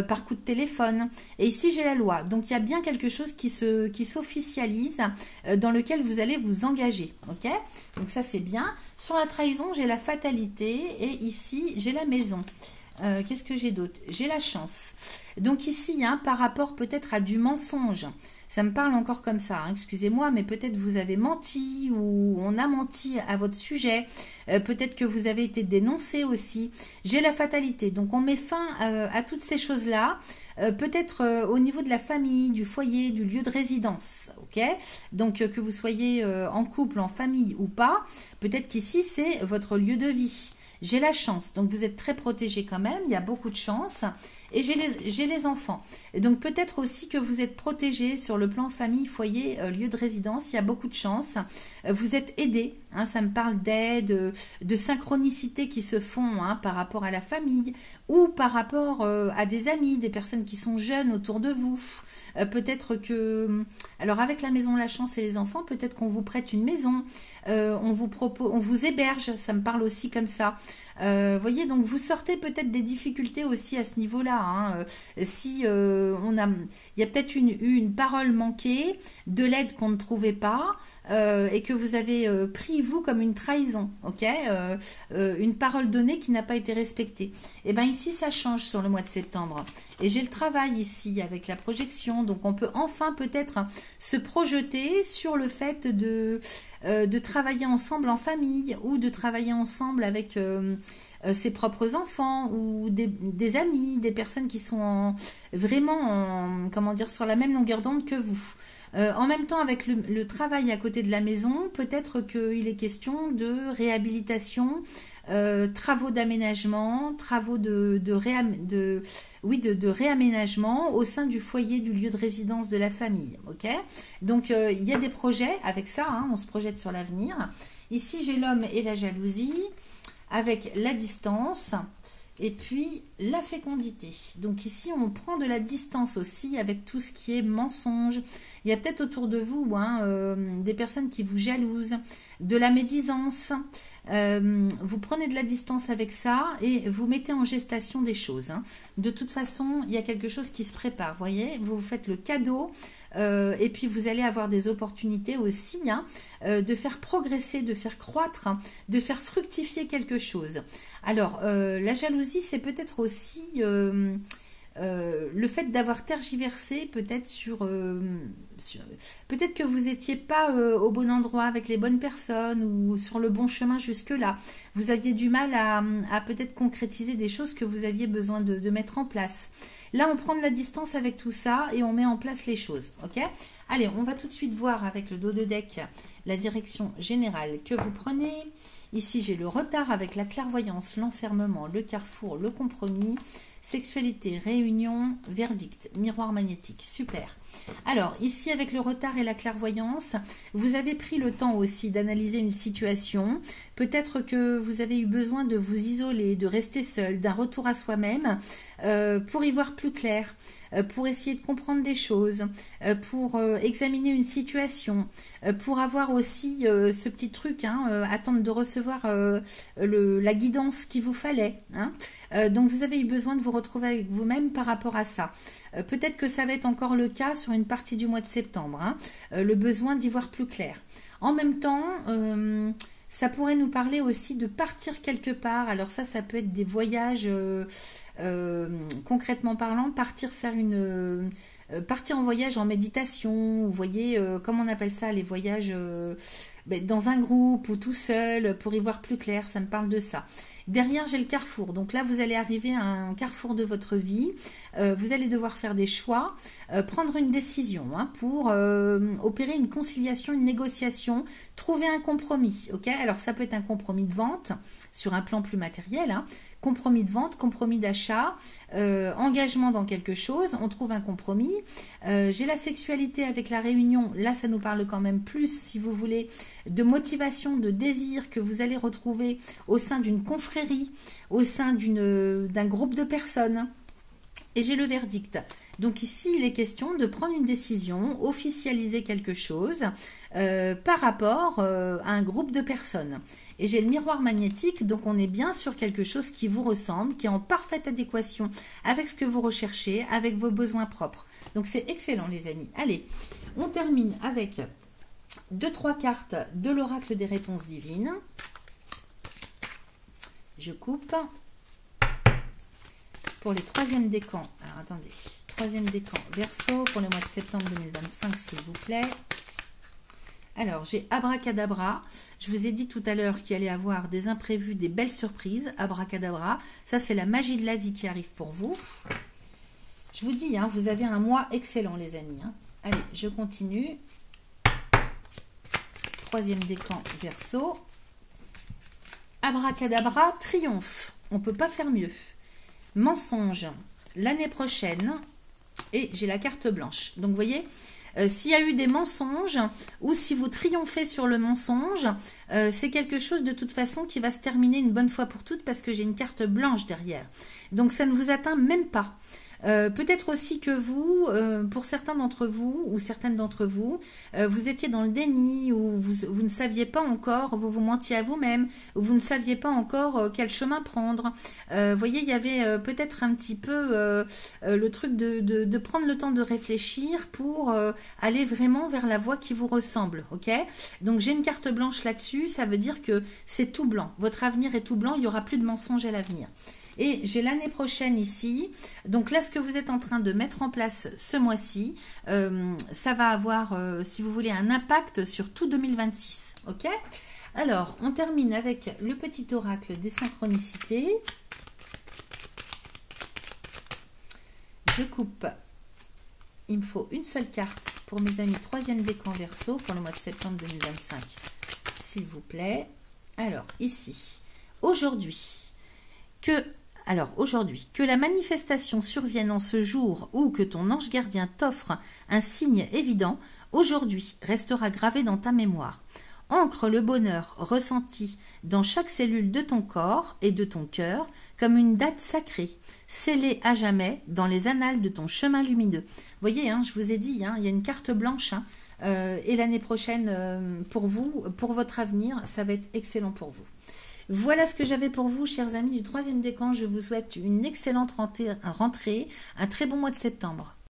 par coup de téléphone. Et ici, j'ai la loi. Donc, il y a bien quelque chose qui s'officialise dans lequel vous allez vous engager. Ok ? Donc, ça, c'est bien. Sur la trahison, j'ai la fatalité et ici, j'ai la maison. Qu'est-ce que j'ai d'autre? J'ai la chance. Donc ici, hein, par rapport peut-être à du mensonge, ça me parle encore comme ça, hein, excusez-moi, mais peut-être vous avez menti ou on a menti à votre sujet, peut-être que vous avez été dénoncé aussi. J'ai la fatalité, donc on met fin à toutes ces choses-là, peut-être au niveau de la famille, du foyer, du lieu de résidence, ok? Donc que vous soyez en couple, en famille ou pas, peut-être qu'ici c'est votre lieu de vie. J'ai la chance, donc vous êtes très protégé quand même, il y a beaucoup de chance. Et j'ai les enfants. Et donc peut-être aussi que vous êtes protégé sur le plan famille, foyer, lieu de résidence. Il y a beaucoup de chance. Vous êtes aidé. Hein, ça me parle d'aide, de synchronicité qui se font hein, par rapport à la famille ou par rapport à des amis, des personnes qui sont jeunes autour de vous. Peut-être que, alors avec la maison La Chance et les enfants, peut-être qu'on vous prête une maison, on vous propose, on vous héberge, ça me parle aussi comme ça. Voyez, donc vous sortez peut-être des difficultés aussi à ce niveau-là. Hein. Si il y a peut-être eu une parole manquée, de l'aide qu'on ne trouvait pas, et que vous avez pris vous comme une trahison, ok, une parole donnée qui n'a pas été respectée. Et bien ici ça change sur le mois de septembre. Et j'ai le travail ici avec la projection, donc on peut enfin peut-être se projeter sur le fait de travailler ensemble en famille ou de travailler ensemble avec ses propres enfants ou des amis, des personnes qui sont vraiment comment dire, sur la même longueur d'onde que vous. En même temps, avec le travail à côté de la maison, peut-être qu'il est question de réhabilitation, travaux d'aménagement, travaux de réaménagement au sein du foyer du lieu de résidence de la famille. Ok, donc il y a des projets avec ça, hein, on se projette sur l'avenir. Ici, j'ai l'homme et la jalousie, avec la distance et puis la fécondité. Donc ici, on prend de la distance aussi avec tout ce qui est mensonge. Il y a peut-être autour de vous des personnes qui vous jalousent, de la médisance. Vous prenez de la distance avec ça et vous mettez en gestation des choses. Hein. De toute façon, il y a quelque chose qui se prépare. Voyez, vous vous faites le cadeau. Et puis vous allez avoir des opportunités aussi de faire progresser, de faire croître, de faire fructifier quelque chose. Alors, la jalousie, c'est peut-être aussi le fait d'avoir tergiversé peut-être peut-être que vous n'étiez pas au bon endroit avec les bonnes personnes ou sur le bon chemin jusque-là. Vous aviez du mal à peut-être concrétiser des choses que vous aviez besoin de mettre en place. Là, on prend de la distance avec tout ça et on met en place les choses. Ok ? Allez, on va tout de suite voir avec le dos de deck la direction générale que vous prenez. Ici, j'ai le retard avec la clairvoyance, l'enfermement, le carrefour, le compromis, sexualité, réunion, verdict, miroir magnétique. Super. Alors, ici, avec le retard et la clairvoyance, vous avez pris le temps aussi d'analyser une situation. Peut-être que vous avez eu besoin de vous isoler, de rester seul, d'un retour à soi-même pour y voir plus clair, pour essayer de comprendre des choses, pour examiner une situation, pour avoir aussi ce petit truc, attendre de recevoir la guidance qu'il vous fallait. Donc, vous avez eu besoin de vous retrouver avec vous-même par rapport à ça. Peut-être que ça va être encore le cas sur une partie du mois de septembre, le besoin d'y voir plus clair. En même temps, ça pourrait nous parler aussi de partir quelque part. Alors ça peut être des voyages, concrètement parlant, partir en voyage en méditation, vous voyez, comment on appelle ça, les voyages dans un groupe ou tout seul, pour y voir plus clair, ça me parle de ça. Derrière, j'ai le carrefour. Donc là, vous allez arriver à un carrefour de votre vie. Vous allez devoir faire des choix, prendre une décision pour opérer une conciliation, une négociation, trouver un compromis. Ok ? Alors, ça peut être un compromis de vente sur un plan plus matériel. Compromis de vente, compromis d'achat, engagement dans quelque chose, on trouve un compromis. J'ai la sexualité avec la réunion, là ça nous parle quand même plus, si vous voulez, de motivation, de désir que vous allez retrouver au sein d'une confrérie, au sein d'un groupe de personnes. Et j'ai le verdict. Donc ici, il est question de prendre une décision, officialiser quelque chose par rapport à un groupe de personnes. Et j'ai le miroir magnétique, donc on est bien sur quelque chose qui vous ressemble, qui est en parfaite adéquation avec ce que vous recherchez, avec vos besoins propres. Donc c'est excellent les amis. Allez, on termine avec 2-3 cartes de l'oracle des réponses divines. Je coupe. Pour les troisièmes décans, alors attendez, troisième décan, Verseau, pour le mois de septembre 2025, s'il vous plaît. Alors, j'ai Abracadabra. Je vous ai dit tout à l'heure qu'il allait y avoir des imprévus, des belles surprises. Abracadabra, ça c'est la magie de la vie qui arrive pour vous. Je vous dis, vous avez un mois excellent les amis. Allez, je continue. Troisième décan, Verseau. Abracadabra, triomphe. On ne peut pas faire mieux. Mensonge, l'année prochaine, et j'ai la carte blanche. Donc, vous voyez, s'il y a eu des mensonges, ou si vous triomphez sur le mensonge, c'est quelque chose de toute façon qui va se terminer une bonne fois pour toutes, parce que j'ai une carte blanche derrière. Donc, ça ne vous atteint même pas. Peut-être aussi que vous, pour certains d'entre vous ou certaines d'entre vous, vous étiez dans le déni ou vous ne saviez pas encore, vous vous mentiez à vous-même, ou vous ne saviez pas encore quel chemin prendre. Vous voyez, il y avait peut-être un petit peu le truc de prendre le temps de réfléchir pour aller vraiment vers la voie qui vous ressemble, ok? Donc j'ai une carte blanche là-dessus, ça veut dire que c'est tout blanc. Votre avenir est tout blanc, il n'y aura plus de mensonges à l'avenir. Et j'ai l'année prochaine ici, donc là ce que vous êtes en train de mettre en place ce mois-ci, ça va avoir, si vous voulez, un impact sur tout 2026, ok? Alors, on termine avec le petit oracle des synchronicités. Je coupe, il me faut une seule carte pour mes amis 3e décan Verseau pour le mois de septembre 2025, s'il vous plaît. Alors, ici, aujourd'hui, que la manifestation survienne en ce jour ou que ton ange gardien t'offre un signe évident, aujourd'hui restera gravé dans ta mémoire. Ancre le bonheur ressenti dans chaque cellule de ton corps et de ton cœur comme une date sacrée, scellée à jamais dans les annales de ton chemin lumineux. Vous voyez, hein, je vous ai dit, hein, il y a une carte blanche, hein, et l'année prochaine, pour vous, pour votre avenir, ça va être excellent pour vous. Voilà ce que j'avais pour vous, chers amis du 3e décan. Je vous souhaite une excellente rentrée, un très bon mois de septembre.